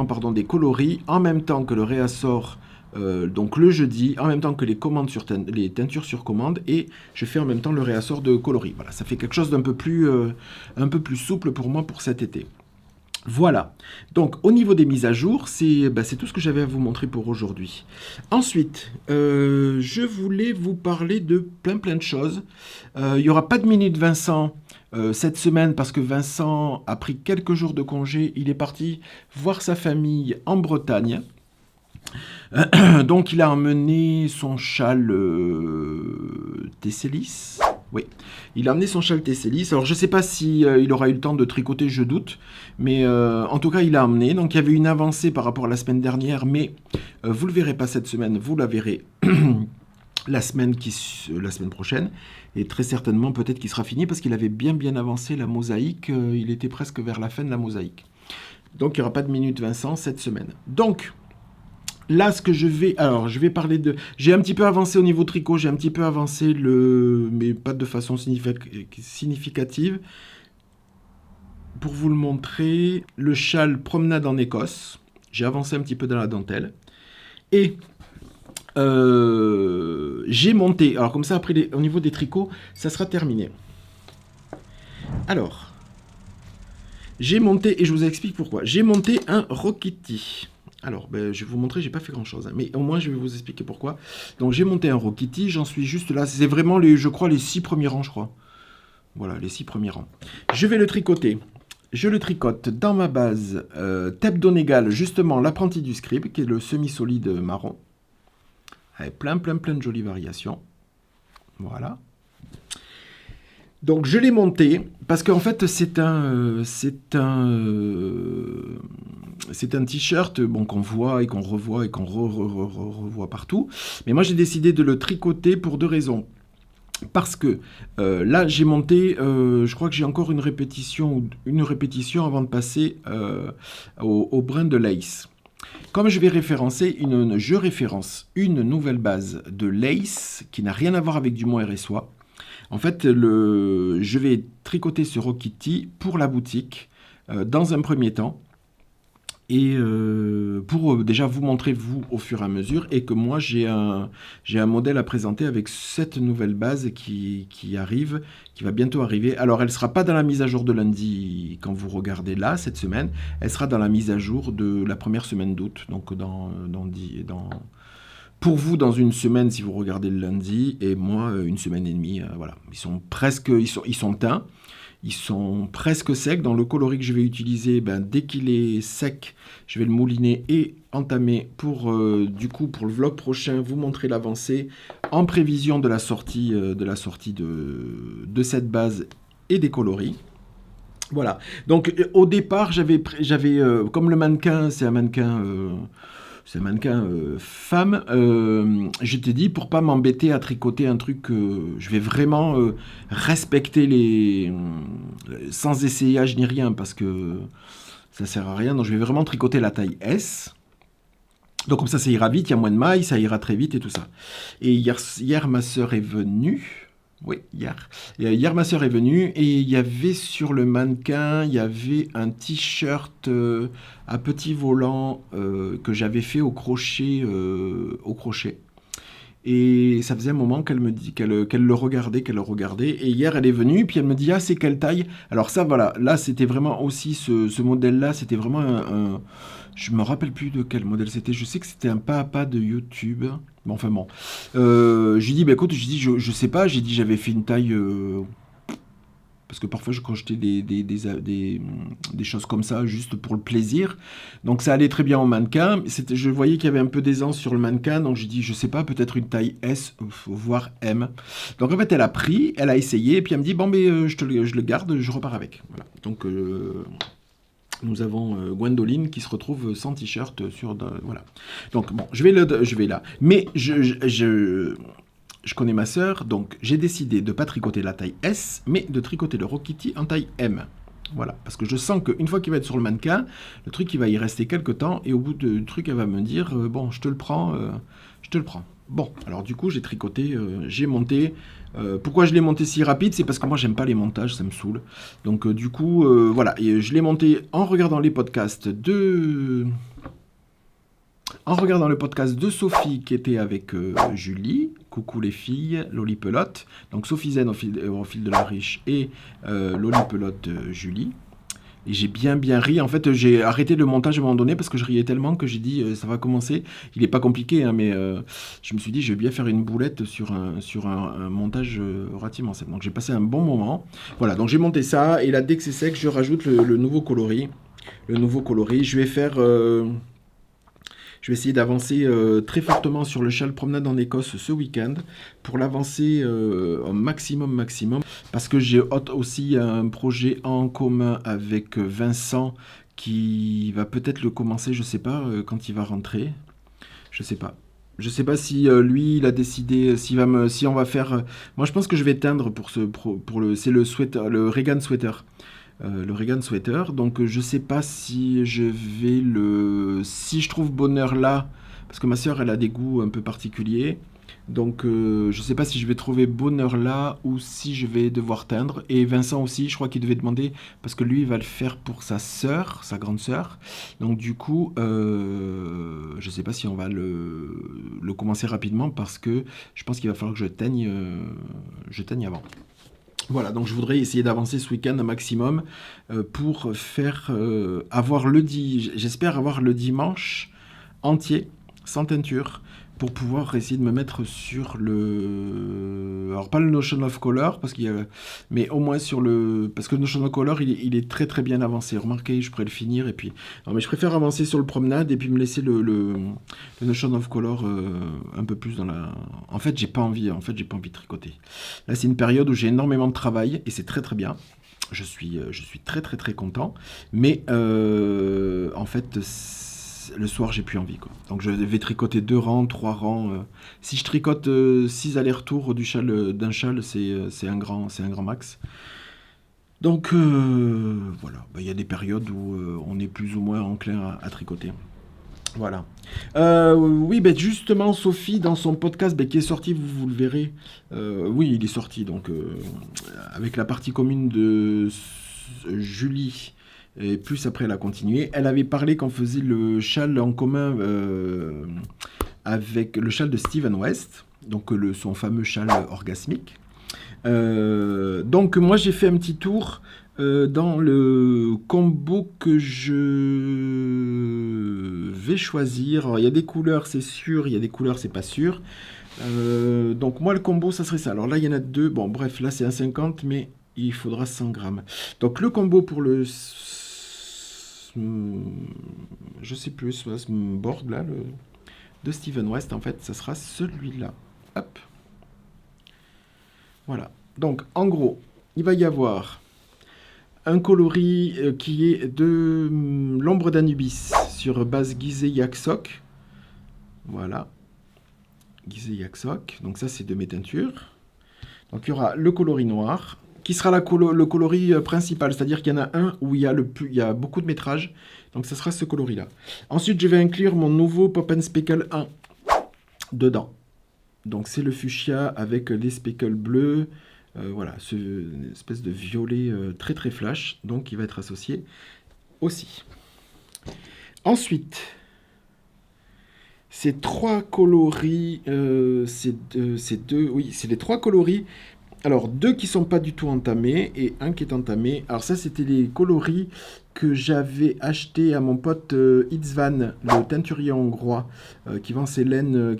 pardon, des coloris en même temps que le réassort. Donc le jeudi, en même temps que les commandes les teintures sur commande, et je fais en même temps le réassort de coloris. Voilà, ça fait quelque chose d'un peu plus souple pour moi pour cet été. Voilà, donc au niveau des mises à jour, c'est tout ce que j'avais à vous montrer pour aujourd'hui. Ensuite, je voulais vous parler de plein de choses. Il n'y aura pas de Minute Vincent cette semaine parce que Vincent a pris quelques jours de congé. Il est parti voir sa famille en Bretagne. Donc il a emmené son châle Tessélis. Oui, il a amené son châle Tessélis. Alors je ne sais pas si il aura eu le temps de tricoter, je doute. Mais en tout cas, il a amené. Donc il y avait une avancée par rapport à la semaine dernière. Mais vous ne le verrez pas cette semaine, vous la verrez la semaine prochaine. Et très certainement, peut-être qu'il sera fini parce qu'il avait bien avancé la mosaïque. Il était presque vers la fin de la mosaïque. Donc il n'y aura pas de Minute Vincent cette semaine. Donc... Là, ce que je vais parler de... J'ai un petit peu avancé au niveau tricot, j'ai un petit peu avancé mais pas de façon significative. Pour vous le montrer, le châle promenade en Écosse. J'ai avancé un petit peu dans la dentelle. Et j'ai monté... Alors comme ça, après, au niveau des tricots, ça sera terminé. Alors, j'ai monté, et je vous explique pourquoi. J'ai monté un Rokiti. Alors, je vais vous montrer, j'ai pas fait grand-chose, hein, mais au moins je vais vous expliquer pourquoi. Donc j'ai monté un Rokiti, j'en suis juste là. C'est vraiment, je crois, les 6 premiers rangs, je crois. Voilà, les 6 premiers rangs. Je vais le tricoter. Je le tricote dans ma base Tep Donegal, justement l'apprenti du scribe, qui est le semi-solide marron. Avec plein de jolies variations. Voilà. Donc je l'ai monté parce qu'en fait c'est un t-shirt qu'on voit et qu'on revoit et qu'on revoit partout. Mais moi j'ai décidé de le tricoter pour 2 raisons. Parce que là j'ai monté, je crois que j'ai encore une répétition avant de passer au brin de lace. Comme je référence une nouvelle base de lace qui n'a rien à voir avec du mohair et soie. En fait, je vais tricoter ce Rokiti pour la boutique dans un premier temps et pour déjà vous montrer vous au fur et à mesure et que moi j'ai un modèle à présenter avec cette nouvelle base qui arrive, qui va bientôt arriver. Alors elle ne sera pas dans la mise à jour de lundi quand vous regardez là cette semaine, elle sera dans la mise à jour de la première semaine d'août, donc pour vous, dans une semaine, si vous regardez le lundi, et moi, une semaine et demie, voilà. Ils sont teints, ils sont presque secs. Dans le coloris que je vais utiliser, dès qu'il est sec, je vais le mouliner et entamer pour le vlog prochain, vous montrer l'avancée en prévision de la sortie de cette base et des coloris. Voilà. Donc, au départ, j'avais comme le mannequin, c'est un mannequin... c'est un mannequin femme. Je t'ai dit, pour pas m'embêter à tricoter un truc, je vais vraiment respecter sans essayage ni rien, parce que ça sert à rien. Donc je vais vraiment tricoter la taille S. Donc comme ça ira vite, il y a moins de mailles, ça ira très vite et tout ça. Et hier ma sœur est venue. Oui, hier. Et, hier, ma sœur est venue et il y avait sur le mannequin, il y avait un t-shirt à petit volant que j'avais fait au crochet, Et ça faisait un moment qu'elle me dit qu'elle le regardait, qu'elle le regardait. Et hier, elle est venue, puis elle me dit, ah, c'est quelle taille? Alors ça, voilà, là, c'était vraiment aussi ce modèle-là, c'était vraiment je me rappelle plus de quel modèle c'était. Je sais que c'était un pas à pas de YouTube. Bon, enfin bon. Je lui dis, bah écoute, je sais pas. J'ai dit, j'avais fait une taille. Parce que parfois, je crochetais des choses comme ça, juste pour le plaisir. Donc ça allait très bien au mannequin. Je voyais qu'il y avait un peu d'aisance sur le mannequin. Donc j'ai dit, je sais pas, peut-être une taille S, voire M. Donc en fait, elle a pris, elle a essayé. Et puis elle me dit, bon, mais je le garde, je repars avec. Voilà. Donc. Nous avons Gwendoline qui se retrouve sans t-shirt voilà. Donc bon, je vais là. Mais je connais ma sœur, donc j'ai décidé de ne pas tricoter la taille S, mais de tricoter le Rokiti en taille M. Voilà, parce que je sens qu'une fois qu'il va être sur le mannequin, le truc il va y rester quelques temps, et au bout du truc, elle va me dire, bon, je te le prends. Bon, alors du coup, j'ai tricoté, j'ai monté. Pourquoi je l'ai monté si rapide? C'est parce que moi, j'aime pas les montages, ça me saoule. Donc, du coup, voilà. Et je l'ai monté en regardant les podcasts de Sophie qui était avec Julie. Coucou les filles, Loli Pelote. Donc, Sophie Zen au fil de la riche et Loli Pelote Julie. Et j'ai bien ri. En fait, j'ai arrêté le montage à un moment donné parce que je riais tellement que j'ai dit ça va commencer. Il n'est pas compliqué, hein, mais je me suis dit je vais bien faire une boulette sur un montage relativement simple. Donc j'ai passé un bon moment. Voilà, donc j'ai monté ça et là dès que c'est sec, je rajoute le nouveau coloris. Je vais faire. Je vais essayer d'avancer très fortement sur le châle promenade en Écosse ce week-end pour l'avancer au maximum. Parce que j'ai aussi un projet en commun avec Vincent qui va peut-être le commencer, je sais pas, quand il va rentrer. Je sais pas. Je sais pas si lui il a décidé si on va faire. Moi je pense que je vais teindre c'est le sweater, le Reagan sweater. Le Reagan Sweater. Donc je sais pas si je vais si je trouve bonheur là, parce que ma sœur elle a des goûts un peu particuliers. Donc je sais pas si je vais trouver bonheur là ou si je vais devoir teindre. Et Vincent aussi, je crois qu'il devait demander parce que lui il va le faire pour sa sœur, sa grande sœur. Donc du coup, je sais pas si on va le commencer rapidement parce que je pense qu'il va falloir que je teigne avant. Voilà, donc je voudrais essayer d'avancer ce week-end un maximum pour j'espère avoir le dimanche entier, sans teinture, pour pouvoir essayer de me mettre sur alors pas le Notion of Color, mais au moins parce que le Notion of Color, il est très très bien avancé. Remarquez, je pourrais le finir, et puis... Non, mais je préfère avancer sur le promenade, et puis me laisser le Notion of Color un peu plus dans la... En fait, j'ai pas envie de tricoter. Là, c'est une période où j'ai énormément de travail, et c'est très très bien. Je suis très très très content, mais en fait... Le soir, j'ai plus envie, quoi. Donc je vais tricoter 2 rangs, 3 rangs. Si je tricote 6 allers-retours d'un châle, c'est un grand max. Donc voilà, il y a des périodes où on est plus ou moins enclin à tricoter. Voilà. Oui, justement, Sophie, dans son podcast qui est sorti, vous le verrez. Oui, il est sorti, donc avec la partie commune de Julie. Et plus après, elle a continué. Elle avait parlé qu'on faisait le châle en commun avec le châle de Steven West, donc son fameux châle orgasmique. Donc moi, j'ai fait un petit tour dans le combo que je vais choisir. Alors, il y a des couleurs, c'est sûr, il y a des couleurs, c'est pas sûr. Donc moi, le combo, ça serait ça. Alors là, il y en a 2. Bon, bref, là, c'est un 50, mais il faudra 100 grammes. Donc le combo pour je sais plus, ce board là, de Steven West, en fait, ça sera celui-là. Hop. Voilà. Donc, en gros, il va y avoir un coloris qui est de l'ombre d'Anubis sur base Gizeh Yaksok. Voilà. Gizeh Yaksok. Donc ça, c'est de mes teintures. Donc il y aura le coloris noir, qui sera le coloris principal, c'est-à-dire qu'il y en a un où il y a beaucoup de métrage, donc ça sera ce coloris-là. Ensuite, je vais inclure mon nouveau Pop and Speckle 1 dedans. Donc c'est le fuchsia avec les speckles bleus, voilà, une espèce de violet très très flash, donc il va être associé aussi. Ensuite, ces trois coloris, c'est les trois coloris. Alors, deux qui sont pas du tout entamés et un qui est entamé. Alors ça, c'était les coloris que j'avais acheté à mon pote Itzvan, le teinturier hongrois, qui vend ses laines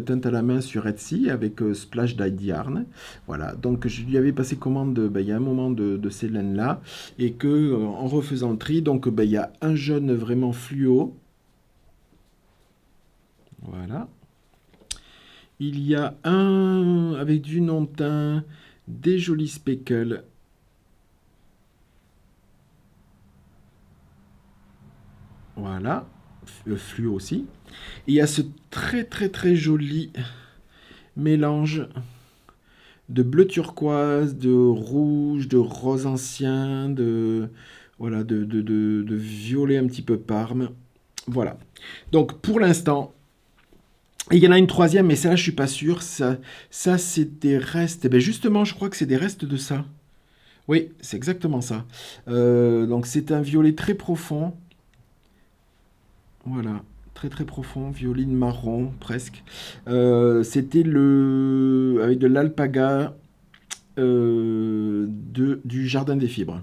teintes à la main sur Etsy avec Splash Dyed Yarn. Voilà, donc je lui avais passé commande il y a un moment de ces laines-là et que en refaisant le tri, donc il y a un jaune vraiment fluo. Voilà. Il y a un avec du non-teint, des jolis speckles. Voilà. Fluo aussi. Et il y a ce très très très joli mélange de bleu turquoise, de rouge, de rose ancien, voilà, de violet un petit peu parme. Voilà. Donc pour l'instant, et il y en a une troisième, mais celle-là, je suis pas sûr. Ça c'est des restes. Eh bien, justement, je crois que c'est des restes de ça. Oui, c'est exactement ça. Donc, c'est un violet très profond. Voilà, très très profond, violine marron, presque. C'était avec de l'alpaga du Jardin des Fibres.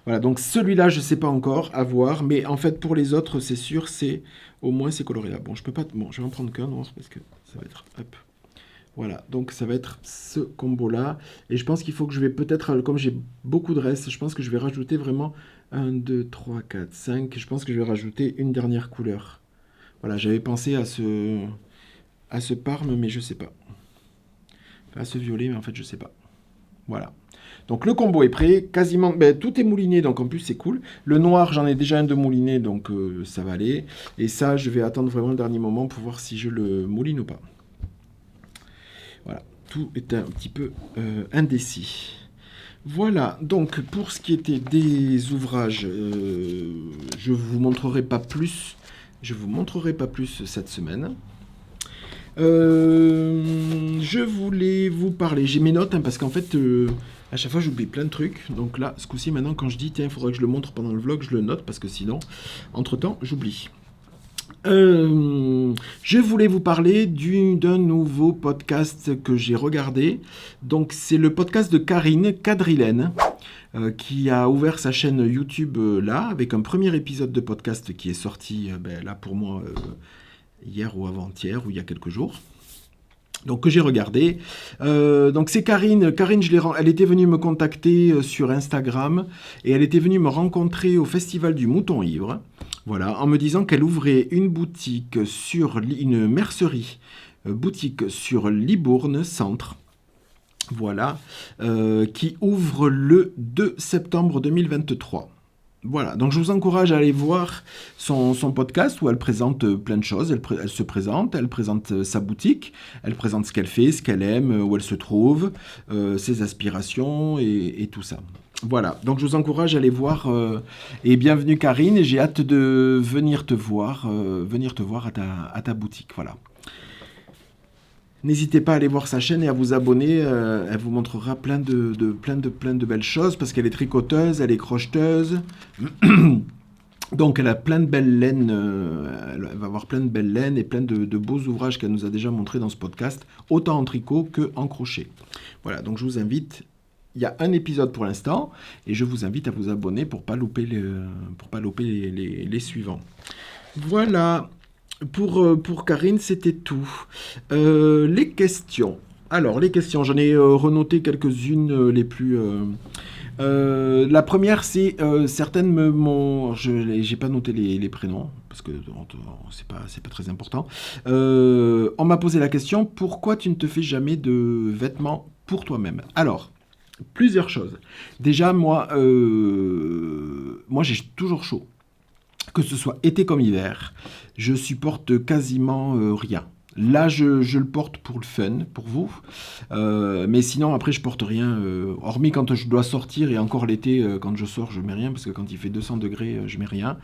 Voilà, donc celui-là, je ne sais pas encore, à voir. Mais en fait, pour les autres, c'est sûr, au moins c'est coloré là. Bon, je peux pas. Bon, je vais en prendre qu'un noir parce que ça va être. Hop. Voilà, donc ça va être ce combo-là. Et je pense qu'il faut que je vais peut-être, comme j'ai beaucoup de restes, je pense que je vais rajouter vraiment 1, 2, 3, 4, 5. Je pense que je vais rajouter une dernière couleur. Voilà, j'avais pensé à ce parme, mais je sais pas. Enfin, à ce violet, mais en fait, je sais pas. Voilà. Donc le combo est prêt, quasiment, tout est mouliné, donc en plus c'est cool. Le noir, j'en ai déjà un de mouliné, donc ça va aller. Et ça, je vais attendre vraiment le dernier moment pour voir si je le mouline ou pas. Voilà, tout est un petit peu indécis. Voilà, donc pour ce qui était des ouvrages, je vous montrerai pas plus. Je vous montrerai pas plus cette semaine. Je voulais vous parler. J'ai mes notes parce qu'en fait, à chaque fois, j'oublie plein de trucs. Donc là, ce coup-ci, maintenant, quand je dis tiens, il faudrait que je le montre pendant le vlog, je le note parce que sinon, entre-temps, j'oublie. Je voulais vous parler d'un nouveau podcast que j'ai regardé. Donc, c'est le podcast de Karine Quadrilène, qui a ouvert sa chaîne YouTube là, avec un premier épisode de podcast qui est sorti là pour moi hier ou avant-hier, ou il y a quelques jours. Donc que j'ai regardé. Donc c'est Karine. Karine, elle était venue me contacter sur Instagram et elle était venue me rencontrer au Festival du Mouton Ivre. Voilà, en me disant qu'elle ouvrait une boutique une mercerie, boutique sur Libourne Centre. Voilà, qui ouvre le 2 septembre 2023. Voilà, donc je vous encourage à aller voir son podcast où elle présente plein de choses. Elle se présente, elle présente sa boutique, elle présente ce qu'elle fait, ce qu'elle aime, où elle se trouve, ses aspirations et tout ça. Voilà, donc je vous encourage à aller voir. Et bienvenue Karine, et j'ai hâte de venir te voir à ta boutique. Voilà. N'hésitez pas à aller voir sa chaîne et à vous abonner. Elle vous montrera plein de belles choses parce qu'elle est tricoteuse, elle est crocheteuse. Donc elle a plein de belles laines. Elle va avoir plein de belles laines et plein de beaux ouvrages qu'elle nous a déjà montrés dans ce podcast, autant en tricot qu'en crochet. Voilà, donc je vous invite. Il y a un épisode pour l'instant et je vous invite à vous abonner pour pas louper les suivants. Voilà. Pour Karine, c'était tout. Les questions. Alors, les questions, j'en ai renoté quelques-unes les plus... la première, c'est certaines j'ai pas noté les prénoms, parce que c'est pas très important. On m'a posé la question, pourquoi tu ne te fais jamais de vêtements pour toi-même? Alors, plusieurs choses. Déjà, moi j'ai toujours chaud. que ce soit été comme hiver, je supporte quasiment rien. Là, je le porte pour le fun, pour vous. Mais sinon, après, je porte rien. Hormis quand je dois sortir, et encore l'été, quand je sors, je mets rien, parce que quand il fait 200 degrés, je mets rien.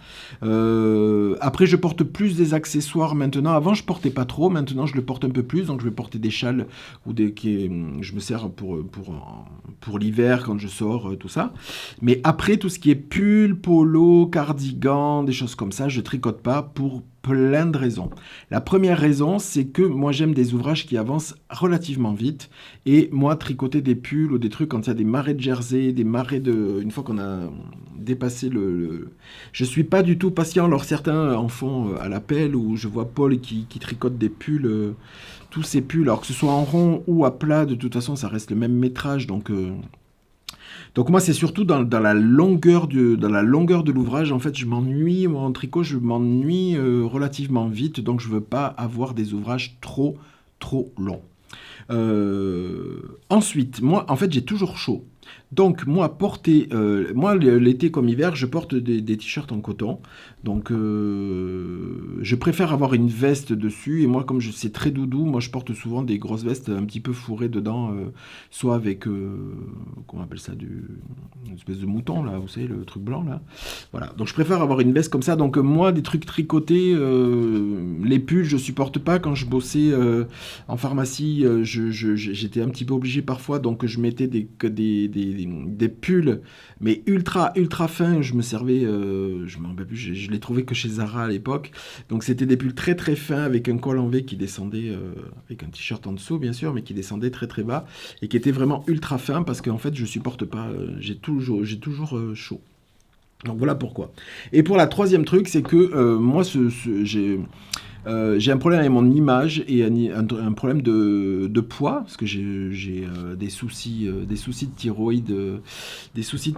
Après, je porte plus des accessoires maintenant. Avant, je portais pas trop. Maintenant, je le porte un peu plus. Donc, je vais porter des châles ou je me sers pour l'hiver quand je sors, tout ça. Mais après, tout ce qui est pull, polo, cardigan, des choses comme ça, je tricote pas pour plein de raisons. La première raison, c'est que moi j'aime des ouvrages qui avancent relativement vite. Et moi, tricoter des pulls ou des trucs quand il y a des marées de jersey, des marées de... Une fois qu'on a dépassé Je suis pas du tout patient. Alors certains en font à la pelle, ou je vois Paul qui tricote des pulls, tous ces pulls, alors que ce soit en rond ou à plat, de toute façon ça reste le même métrage. Donc moi, c'est surtout dans la longueur de l'ouvrage. En fait, je m'ennuie, moi, en tricot, je m'ennuie relativement vite. Donc, je veux pas avoir des ouvrages trop longs. Ensuite, moi, en fait, j'ai toujours chaud. Donc, moi, l'été comme hiver, je porte des t-shirts en coton. Donc, je préfère avoir une veste dessus. Et moi, comme c'est très doudou, moi, je porte souvent des grosses vestes un petit peu fourrées dedans, soit avec, comment on appelle ça, une espèce de mouton, là, vous savez, le truc blanc, là. Voilà. Donc, je préfère avoir une veste comme ça. Donc, moi, des trucs tricotés, les pulls, je supporte pas. Quand je bossais en pharmacie, j'étais un petit peu obligé parfois, donc je mettais des pulls, mais ultra fins. Je me servais, je m'en rappelle plus, je les trouvais que chez Zara à l'époque. Donc c'était des pulls très fins avec un col en V qui descendait, avec un t-shirt en dessous bien sûr, mais qui descendait très bas et qui était vraiment ultra fin parce qu'en fait je supporte pas, j'ai toujours chaud. Donc voilà pourquoi. Et pour la troisième truc, c'est que moi, j'ai un problème avec mon image et un problème de poids, parce que j'ai des soucis de thyroïde, et des soucis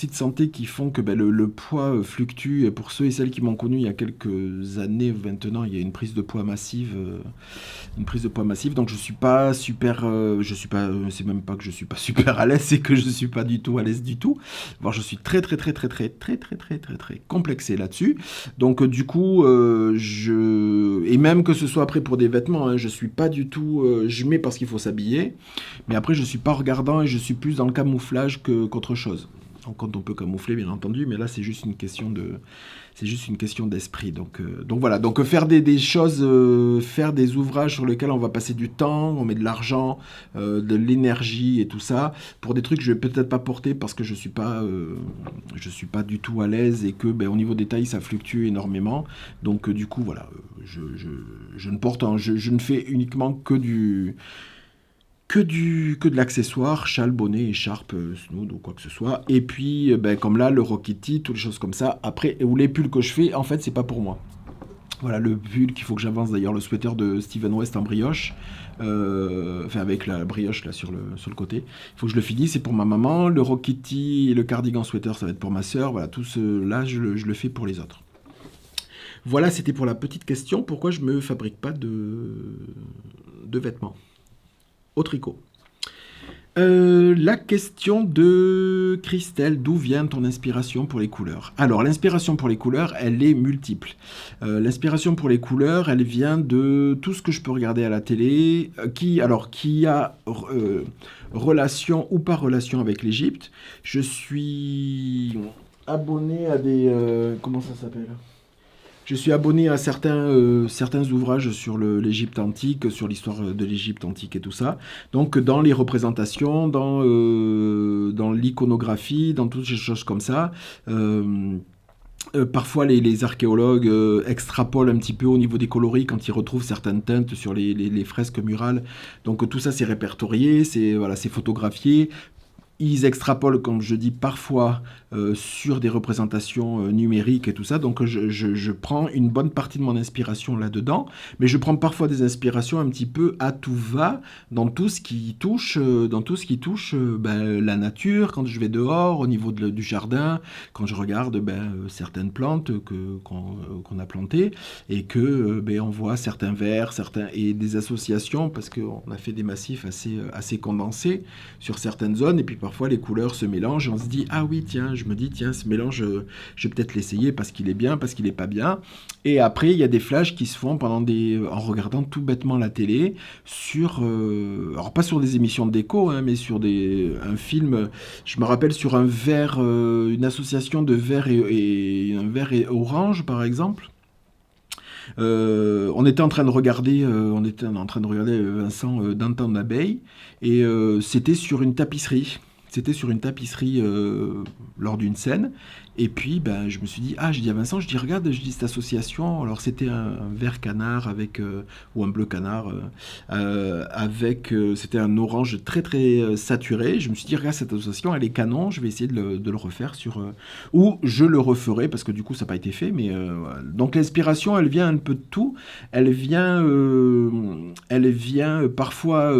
de santé qui font que ben, le poids fluctue. Et pour ceux et celles qui m'ont connu il y a quelques années maintenant, il y a une prise de poids massive. Donc je suis pas super, c'est même pas que je suis pas super à l'aise, c'est que je suis pas du tout à l'aise du tout. Voire je suis très complexé là-dessus. Donc du coup, et même que ce soit après pour des vêtements, hein, je suis pas du tout, je mets parce qu'il faut s'habiller, mais après je suis pas regardant et je suis plus dans le camouflage qu'autre chose. Donc, quand on peut camoufler, bien entendu, mais là c'est juste une question d'esprit. Donc voilà. Donc faire des choses, faire des ouvrages sur lesquels on va passer du temps, on met de l'argent, de l'énergie et tout ça, pour des trucs que je vais peut-être pas porter parce que je suis pas du tout à l'aise et que ben, au niveau des tailles ça fluctue énormément. Donc du coup voilà, je ne porte, je ne fais uniquement que de l'accessoire, châle, bonnet, écharpe, snood ou quoi que ce soit. Et puis, ben, comme là, le Rocketty, toutes les choses comme ça. Après, ou les pulls que je fais, en fait, c'est pas pour moi. Voilà, le pull qu'il faut que j'avance, d'ailleurs, le sweater de Steven West en brioche. Enfin, avec la brioche là sur le côté. Il faut que je le finisse, c'est pour ma maman. Le Rocketty et le cardigan sweater, ça va être pour ma soeur. Voilà, tout là, je le fais pour les autres. Voilà, c'était pour la petite question. Pourquoi je me fabrique pas de vêtements au tricot? La question de Christelle, d'où vient ton inspiration pour les couleurs? Alors, l'inspiration pour les couleurs, elle est multiple. L'inspiration pour les couleurs, elle vient de tout ce que je peux regarder à la télé, qui a relation ou pas relation avec l'Égypte. Je suis abonné à comment ça s'appelle? Je suis abonné à certains ouvrages sur l'Égypte antique, sur l'histoire de l'Égypte antique et tout ça. Donc dans les représentations, dans l'iconographie, dans toutes ces choses comme ça. Parfois les archéologues extrapolent un petit peu au niveau des coloris quand ils retrouvent certaines teintes sur les fresques murales. Donc tout ça c'est répertorié, c'est photographié. Ils extrapolent, comme je dis, parfois sur des représentations numériques et tout ça. Donc je prends une bonne partie de mon inspiration là-dedans, mais je prends parfois des inspirations un petit peu à tout va dans tout ce qui touche, ben, la nature, quand je vais dehors, au niveau du jardin, quand je regarde ben, certaines plantes qu'on a plantées et que ben, on voit certains vers, et des associations, parce qu'on a fait des massifs assez condensés sur certaines zones, et puis parfois les couleurs se mélangent, on se dit, ah oui, tiens, je me dis, tiens, ce mélange, je vais peut-être l'essayer parce qu'il est bien, parce qu'il est pas bien. Et après, il y a des flashs qui se font en regardant tout bêtement la télé, alors pas sur des émissions de déco, hein, mais sur un film, je me rappelle sur une association de vert et un vert et orange, par exemple. On était en train de regarder, Vincent Danton d'abeille, et c'était sur une tapisserie. C'était sur une tapisserie lors d'une scène. Et puis, ben, je me suis dit, je dis à Vincent, je dis, regarde, je dis cette association. Alors, c'était un vert canard ou un bleu canard c'était un orange très très saturé. Je me suis dit, regarde, cette association, elle est canon. Je vais essayer de le refaire ou je le referai parce que du coup, ça n'a pas été fait. Mais voilà. Donc, l'inspiration, elle vient un peu de tout. Elle vient parfois.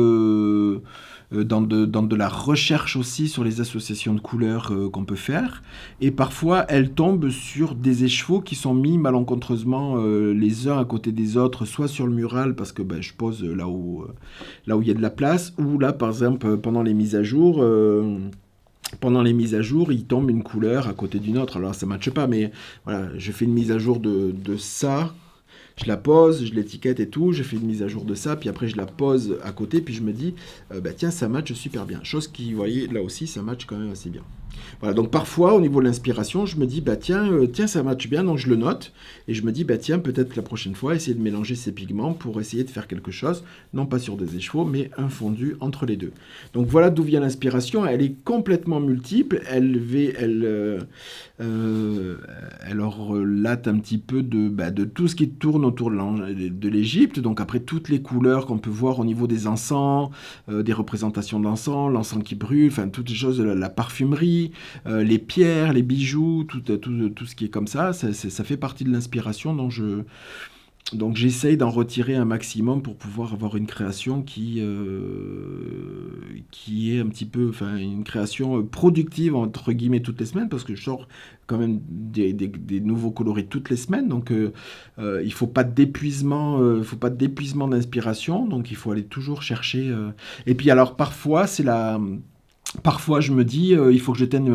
Dans de la recherche aussi sur les associations de couleurs qu'on peut faire. Et parfois, elle tombe sur des écheveaux qui sont mis malencontreusement les uns à côté des autres, soit sur le mural, parce que je pose là où il y a de la place, ou là, par exemple, pendant les mises à jour... il tombe une couleur à côté d'une autre. Alors, ça ne matche pas, mais voilà, je fais une mise à jour de ça. Je la pose, je l'étiquette et tout, je fais une mise à jour de ça, puis après je la pose à côté, puis je me dis, tiens, ça match super bien. Chose qui, vous voyez, là aussi, ça match quand même assez bien. Voilà, donc parfois, au niveau de l'inspiration, je me dis, tiens, ça match bien, donc je le note, et je me dis, tiens, peut-être que la prochaine fois, essayer de mélanger ces pigments pour essayer de faire quelque chose, non pas sur des écheveaux, mais un fondu entre les deux. Donc voilà d'où vient l'inspiration, elle est complètement multiple, elle relate un petit peu de tout ce qui tourne autour de l'Égypte, donc après toutes les couleurs qu'on peut voir au niveau des encens, des représentations d'encens, l'encens qui brûle, enfin toutes les choses, la parfumerie, les pierres, les bijoux, tout ce qui est comme ça, ça fait partie de l'inspiration donc j'essaye d'en retirer un maximum pour pouvoir avoir une création qui est un petit peu, enfin une création productive entre guillemets toutes les semaines, parce que je sors quand même des nouveaux coloris toutes les semaines, donc il faut pas d'épuisement d'inspiration, donc il faut aller toujours chercher. Et puis alors parfois Parfois, je me dis, il faut que je teigne,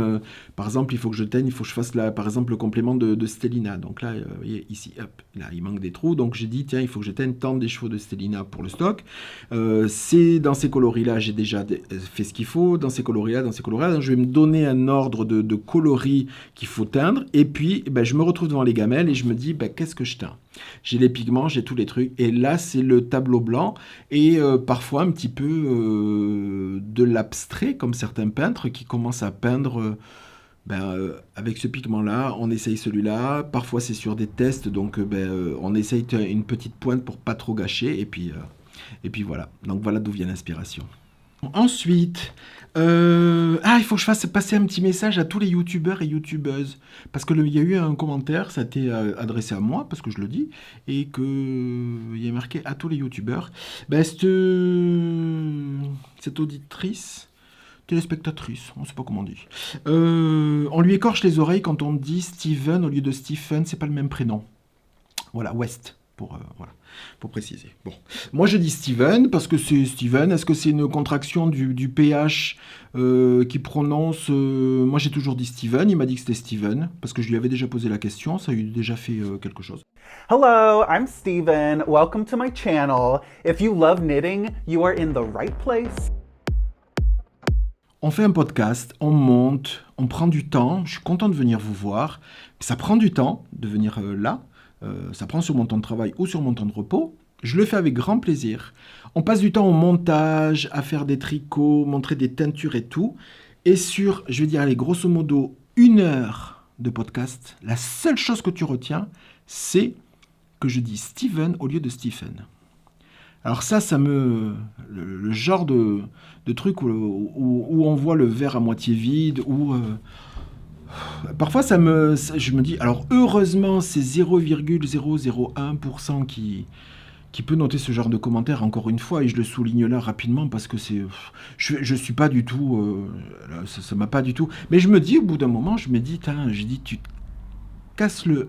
par exemple, il faut que je fasse, par exemple, le complément de Stellina. Donc là, vous voyez, ici, hop, là, il manque des trous. Donc j'ai dit, tiens, il faut que je teigne tant des chevaux de Stellina pour le stock. Dans ces coloris-là, j'ai déjà fait ce qu'il faut. Dans ces coloris-là. Donc je vais me donner un ordre de coloris qu'il faut teindre. Et puis, je me retrouve devant les gamelles et je me dis, qu'est-ce que je teins ? J'ai les pigments, j'ai tous les trucs. Et là, c'est le tableau blanc. Et parfois, un petit peu de l'abstrait, comme certains peintres qui commencent à peindre avec ce pigment-là. On essaye celui-là. Parfois, c'est sur des tests. Donc, on essaye une petite pointe pour pas trop gâcher. Et puis voilà. Donc, voilà d'où vient l'inspiration. Ensuite, il faut que je fasse passer un petit message à tous les youtubeurs et youtubeuses. Parce qu'il y a eu un commentaire, ça a été adressé à moi, parce que je le dis, et qu'il y a marqué à tous les youtubeurs. Cette auditrice, téléspectatrice, on ne sait pas comment on dit. On lui écorche les oreilles quand on dit Steven au lieu de Stephen, c'est pas le même prénom. Voilà, West. Pour préciser. Bon. Moi, je dis Steven parce que c'est Steven. Est-ce que c'est une contraction du PH qui prononce Moi, j'ai toujours dit Steven. Il m'a dit que c'était Steven parce que je lui avais déjà posé la question. Ça a eu déjà fait quelque chose. Hello, I'm Steven. Welcome to my channel. If you love knitting, you are in the right place. On fait un podcast, on monte, on prend du temps. Je suis content de venir vous voir. Ça prend du temps de venir là. Ça prend sur mon temps de travail ou sur mon temps de repos. Je le fais avec grand plaisir. On passe du temps au montage, à faire des tricots, montrer des teintures et tout. Et je vais dire, allez, grosso modo, 1 heure de podcast, la seule chose que tu retiens, c'est que je dis Steven au lieu de Stephen. Alors le genre de truc où on voit le verre à moitié vide, parfois je me dis, alors heureusement c'est 0,001% qui peut noter ce genre de commentaire, encore une fois, et je le souligne là rapidement parce que je suis pas du tout, ça m'a pas du tout, mais je me dis au bout d'un moment, tu casse le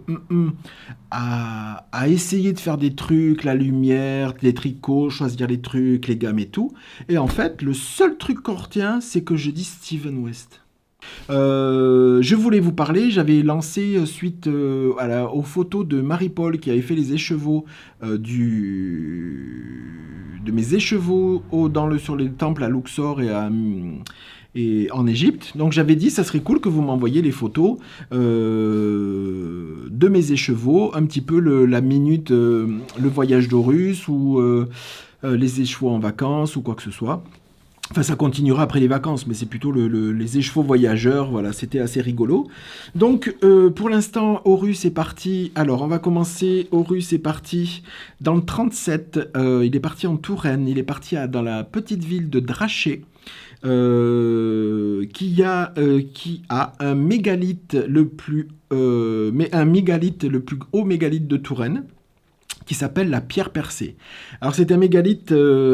à essayer de faire des trucs, la lumière, les tricots, choisir les trucs, les gammes et tout. Et en fait, le seul truc qu'on retient, c'est que je dis Steven West. Je voulais vous parler, j'avais lancé suite aux photos de Marie-Paul qui avait fait les écheveaux de mes écheveaux sur les temples à Luxor et en Égypte. Donc j'avais dit ça serait cool que vous m'envoyiez les photos de mes écheveaux, un petit peu la minute, le voyage d'Horus ou les écheveaux en vacances ou quoi que ce soit. Enfin, ça continuera après les vacances, mais c'est plutôt les écheveaux voyageurs, voilà, c'était assez rigolo. Donc, pour l'instant, Horus est parti. Alors, on va commencer. Horus est parti dans le 37. Il est parti en Touraine. Il est parti dans la petite ville de Draché. Qui a un mégalithe le plus haut mégalithe de Touraine, qui s'appelle la pierre percée. Alors c'est un mégalithe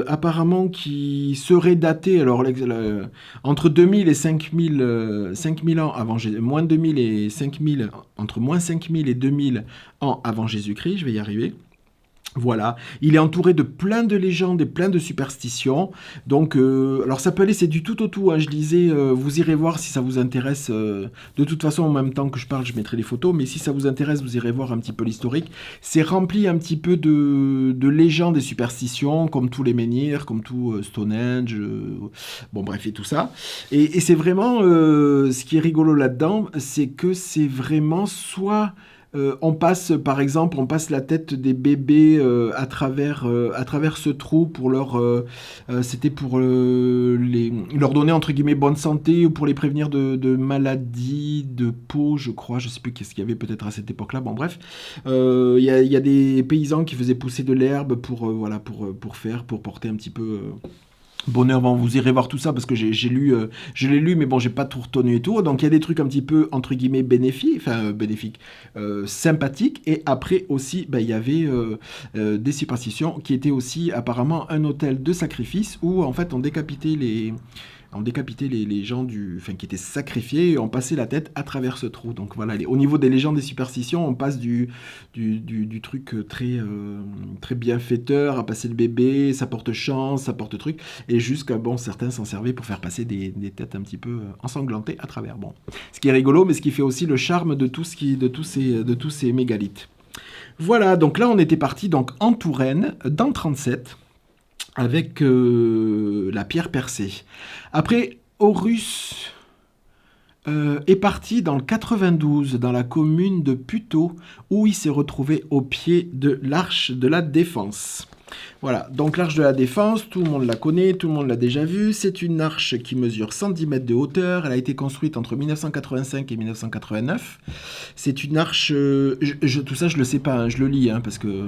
apparemment qui serait daté entre 2000 et 5000 ans avant Jésus, moins 2000 et 5000, entre moins 5000 et 2000 ans avant Jésus-Christ, je vais y arriver. Voilà, il est entouré de plein de légendes et plein de superstitions. Donc, alors ça peut aller, c'est du tout au tout. Hein. Je disais, vous irez voir si ça vous intéresse. De toute façon, en même temps que je parle, je mettrai les photos. Mais si ça vous intéresse, vous irez voir un petit peu l'historique. C'est rempli un petit peu de légendes et superstitions, comme tous les menhirs, comme tout Stonehenge. Bon, bref, et tout ça. Et c'est vraiment, ce qui est rigolo là-dedans, c'est que c'est vraiment soit... on passe la tête des bébés à travers ce trou pour c'était pour leur donner entre guillemets bonne santé ou pour les prévenir de maladies de peau, je crois, je sais plus qu'est-ce qu'il y avait peut-être à cette époque-là. Bon bref, il y a des paysans qui faisaient pousser de l'herbe pour porter un petit peu bonheur. Bon, vous irez voir tout ça parce que je l'ai lu, mais bon, j'ai pas tout retenu et tout. Donc il y a des trucs un petit peu entre guillemets bénéfiques, sympathiques. Et après aussi, il y avait des superstitions qui étaient aussi apparemment un autel de sacrifice où en fait on décapitait les gens qui étaient sacrifiés et on passait la tête à travers ce trou. Donc voilà, au niveau des légendes des superstitions, on passe du truc très, très bienfaiteur à passer le bébé, ça porte chance, ça porte truc, et jusqu'à, certains s'en servaient pour faire passer des têtes un petit peu ensanglantées à travers. Bon, ce qui est rigolo, mais ce qui fait aussi le charme de tous ces mégalithes. Voilà, donc là on était parti donc en Touraine, dans le 37, avec la pierre percée. Après, Horus est parti dans le 92, dans la commune de Puteaux, où il s'est retrouvé au pied de l'Arche de la Défense. Voilà, donc l'Arche de la Défense, tout le monde la connaît, tout le monde l'a déjà vue. C'est une arche qui mesure 110 mètres de hauteur. Elle a été construite entre 1985 et 1989. C'est une arche... tout ça, je le sais pas, hein, je le lis, hein, parce que...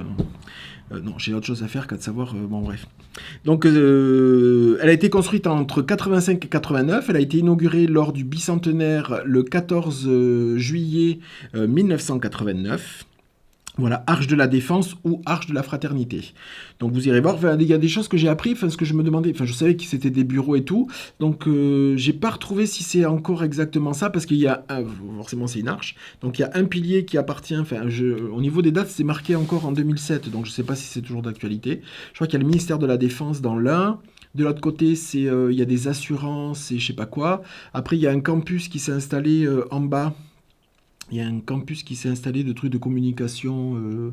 non, j'ai autre chose à faire qu'à de savoir... bon, bref. Donc, elle a été construite entre 85 et 89. Elle a été inaugurée lors du bicentenaire le 14 juillet 1989. Voilà, Arche de la Défense ou Arche de la Fraternité. Donc vous irez voir, il y a des choses que j'ai appris, ce que je me demandais, je savais que c'était des bureaux et tout, donc j'ai pas retrouvé si c'est encore exactement ça, parce qu'il y a, forcément c'est une arche, donc il y a un pilier qui appartient, au niveau des dates c'est marqué encore en 2007, donc je sais pas si c'est toujours d'actualité. Je crois qu'il y a le ministère de la Défense dans l'un, de l'autre côté il y a des assurances et je sais pas quoi, après il y a un campus qui s'est installé en bas. Il y a un campus qui s'est installé de trucs de communication, je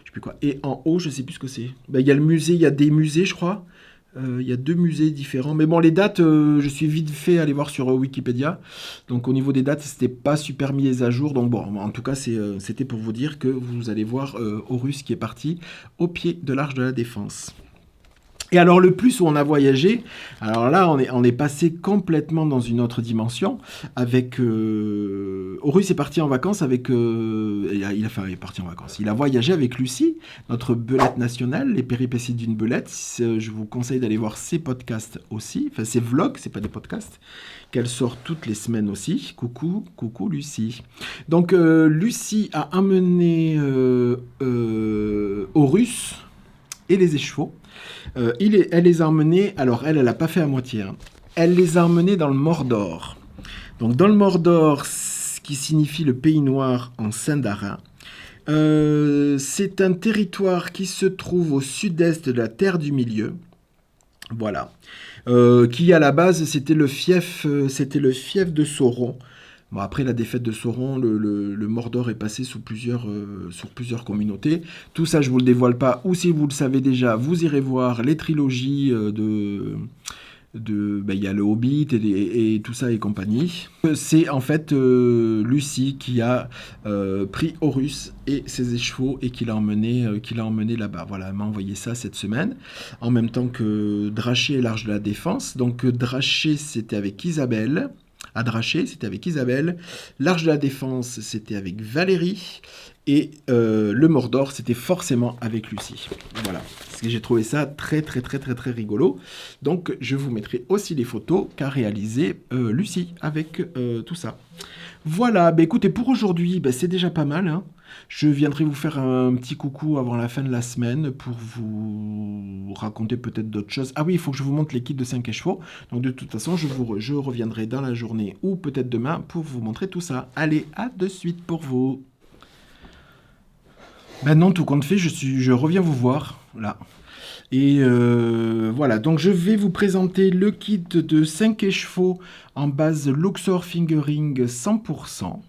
sais plus quoi. Et en haut, je sais plus ce que c'est. Il y a le musée, il y a des musées, je crois. Il y a 2 musées différents. Mais bon, les dates, je suis vite fait aller voir sur Wikipédia. Donc au niveau des dates, c'était pas super mis à jour. Donc bon, en tout cas, c'était pour vous dire que vous allez voir Horus qui est parti au pied de l'Arche de la Défense. Et alors le plus où on a voyagé, alors là on est passé complètement dans une autre dimension avec Horus est parti en vacances avec il est parti en vacances. Il a voyagé avec Lucie, notre belette nationale, les péripéties d'une belette. Je vous conseille d'aller voir ses podcasts aussi, ses vlogs, c'est pas des podcasts, qu'elle sort toutes les semaines aussi. Coucou Lucie. Donc Lucie a amené Horus et les écheveaux. Elle les a emmenés, alors elle n'a pas fait à moitié, hein. Elle les a emmenés dans le Mordor. Donc dans le Mordor, qui signifie le pays noir en sindarin. C'est un territoire qui se trouve au sud-est de la Terre du Milieu. Voilà. Qui à la base c'était le fief de Sauron. Bon, après la défaite de Sauron, le Mordor est passé sur plusieurs communautés. Tout ça je vous le dévoile pas, ou si vous le savez déjà, vous irez voir les trilogies il y a le Hobbit et tout ça et compagnie. C'est en fait Lucie qui a pris Horus et ses échevaux et qui l'a emmené là-bas. Voilà, elle m'a envoyé ça cette semaine, en même temps que Draché et l'Arche de la Défense. Donc Draché, c'était avec Isabelle. À Draché, c'était avec Isabelle. L'Arche de la Défense, c'était avec Valérie. Et le Mordor, c'était forcément avec Lucie. Voilà. Parce que j'ai trouvé ça très, très, très, très, très rigolo. Donc, je vous mettrai aussi les photos qu'a réalisé Lucie avec tout ça. Voilà. Bah, écoutez, pour aujourd'hui, c'est déjà pas mal. Hein. Je viendrai vous faire un petit coucou avant la fin de la semaine pour vous raconter peut-être d'autres choses. Ah oui, il faut que je vous montre les kits de 5 chevaux. Donc, de toute façon, je reviendrai dans la journée ou peut-être demain pour vous montrer tout ça. Allez, à de suite pour vous. Non, tout compte fait, je reviens vous voir, là. Et voilà, donc je vais vous présenter le kit de 5 chevaux en base Luxor Fingering 100%.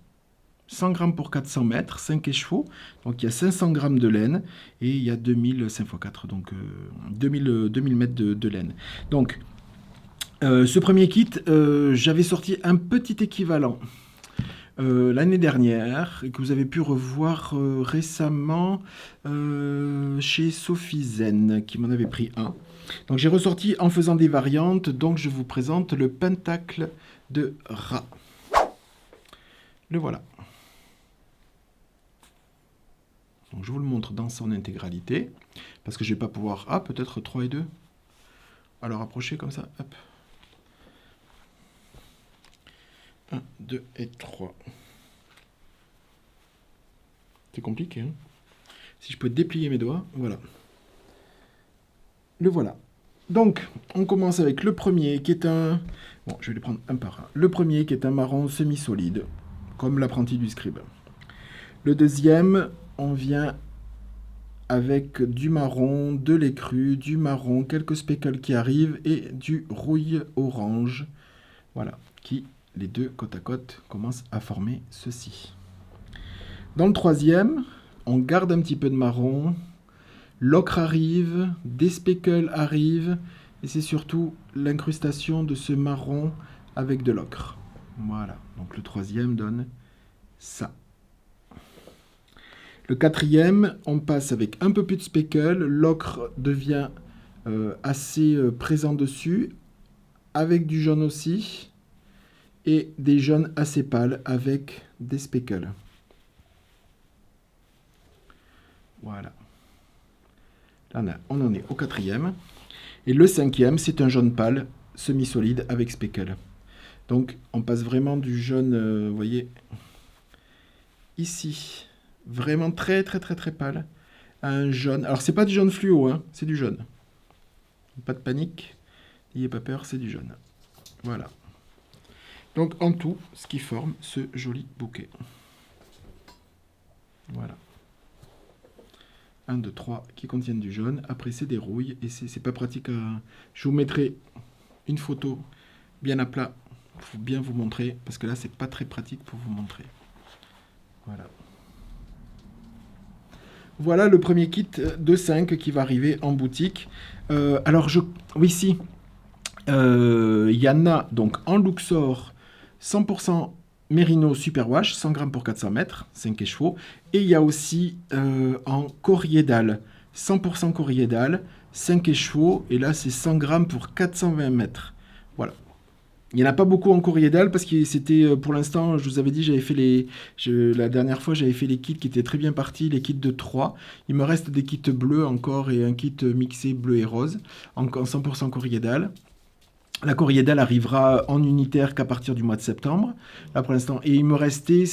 100 grammes pour 400 mètres, 5 chevaux. Donc il y a 500 grammes de laine et il y a 2000, 5 x 4, donc 2000 mètres de laine. Donc, ce premier kit, j'avais sorti un petit équivalent l'année dernière et que vous avez pu revoir récemment chez Sophie Zen qui m'en avait pris un. Donc j'ai ressorti en faisant des variantes, donc je vous présente le pentacle de Ra. Le voilà. Donc je vous le montre dans son intégralité parce que je vais pas pouvoir... Ah, peut-être 3 et 2. Alors approchez comme ça, hop. 1, 2 et 3. C'est compliqué, hein. Si je peux déplier mes doigts, voilà. Le voilà. Donc, on commence avec le premier qui est un... Bon, je vais les prendre un par un. Le premier qui est un marron semi-solide, comme l'apprenti du scribe. Le deuxième, on vient avec du marron, de l'écru, du marron, quelques speckles qui arrivent et du rouille orange. Voilà, qui... Les deux côte à côte commencent à former ceci. Dans le troisième, on garde un petit peu de marron. L'ocre arrive, des speckles arrivent. Et c'est surtout l'incrustation de ce marron avec de l'ocre. Voilà, donc le troisième donne ça. Le quatrième, on passe avec un peu plus de speckle. L'ocre devient assez présent dessus. Avec du jaune aussi. Et des jaunes assez pâles avec des speckles. Voilà. Là, on en est au quatrième. Et le cinquième, c'est un jaune pâle, semi-solide avec speckles. Donc, on passe vraiment du jaune, vous voyez, ici, vraiment très, très, très, très pâle, à un jaune. Alors, c'est pas du jaune fluo, hein, c'est du jaune. Pas de panique, n'ayez pas peur, c'est du jaune. Voilà. Donc en tout, ce qui forme ce joli bouquet. Voilà. 1, 2, 3 qui contiennent du jaune. Après, c'est des rouilles et c'est pas pratique à... Je vous mettrai une photo bien à plat pour bien vous montrer, parce que là, c'est pas très pratique pour vous montrer. Voilà. Voilà le premier kit de 5 qui va arriver en boutique. Alors, oui, si. Il y en a donc en Luxor 100% Merino Superwash, 100 grammes pour 400 mètres, 5 chevaux. Et il y a aussi en coriédale, 100% coriédale, 5 chevaux. Et là, c'est 100 grammes pour 420 mètres. Voilà. Il n'y en a pas beaucoup en coriédale parce que c'était, pour l'instant, je vous avais dit, la dernière fois, j'avais fait les kits qui étaient très bien partis, les kits de 3. Il me reste des kits bleus encore et un kit mixé bleu et rose en 100% coriédale. La coriédale arrivera en unitaire qu'à partir du mois de septembre, là pour l'instant. Et il me restait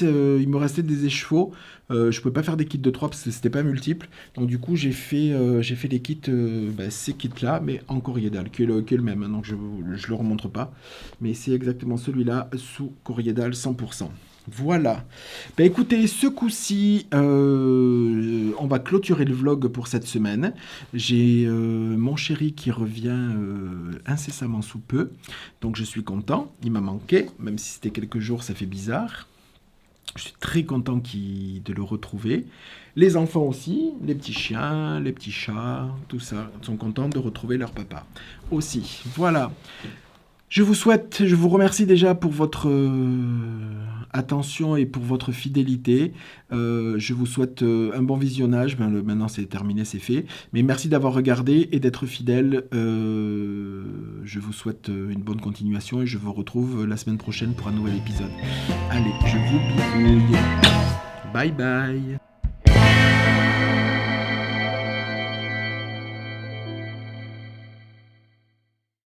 des écheveaux. Je ne pouvais pas faire des kits de 3 parce que c'était pas multiple. Donc du coup, j'ai fait les kits, ces kits-là, mais en coriédale, qui est le même. Donc je ne le remontre pas. Mais c'est exactement celui-là, sous coriédale 100%. Voilà. Ben écoutez, ce coup-ci, on va clôturer le vlog pour cette semaine. J'ai mon chéri qui revient incessamment sous peu, donc je suis content. Il m'a manqué, même si c'était quelques jours, ça fait bizarre. Je suis très content de le retrouver. Les enfants aussi, les petits chiens, les petits chats, tout ça, sont contents de retrouver leur papa aussi. Voilà. Je vous remercie déjà pour votre attention et pour votre fidélité. Je vous souhaite un bon visionnage. Maintenant c'est terminé, c'est fait. Mais merci d'avoir regardé et d'être fidèle. Je vous souhaite une bonne continuation et je vous retrouve la semaine prochaine pour un nouvel épisode. Allez, je vous bisouille. Bye bye.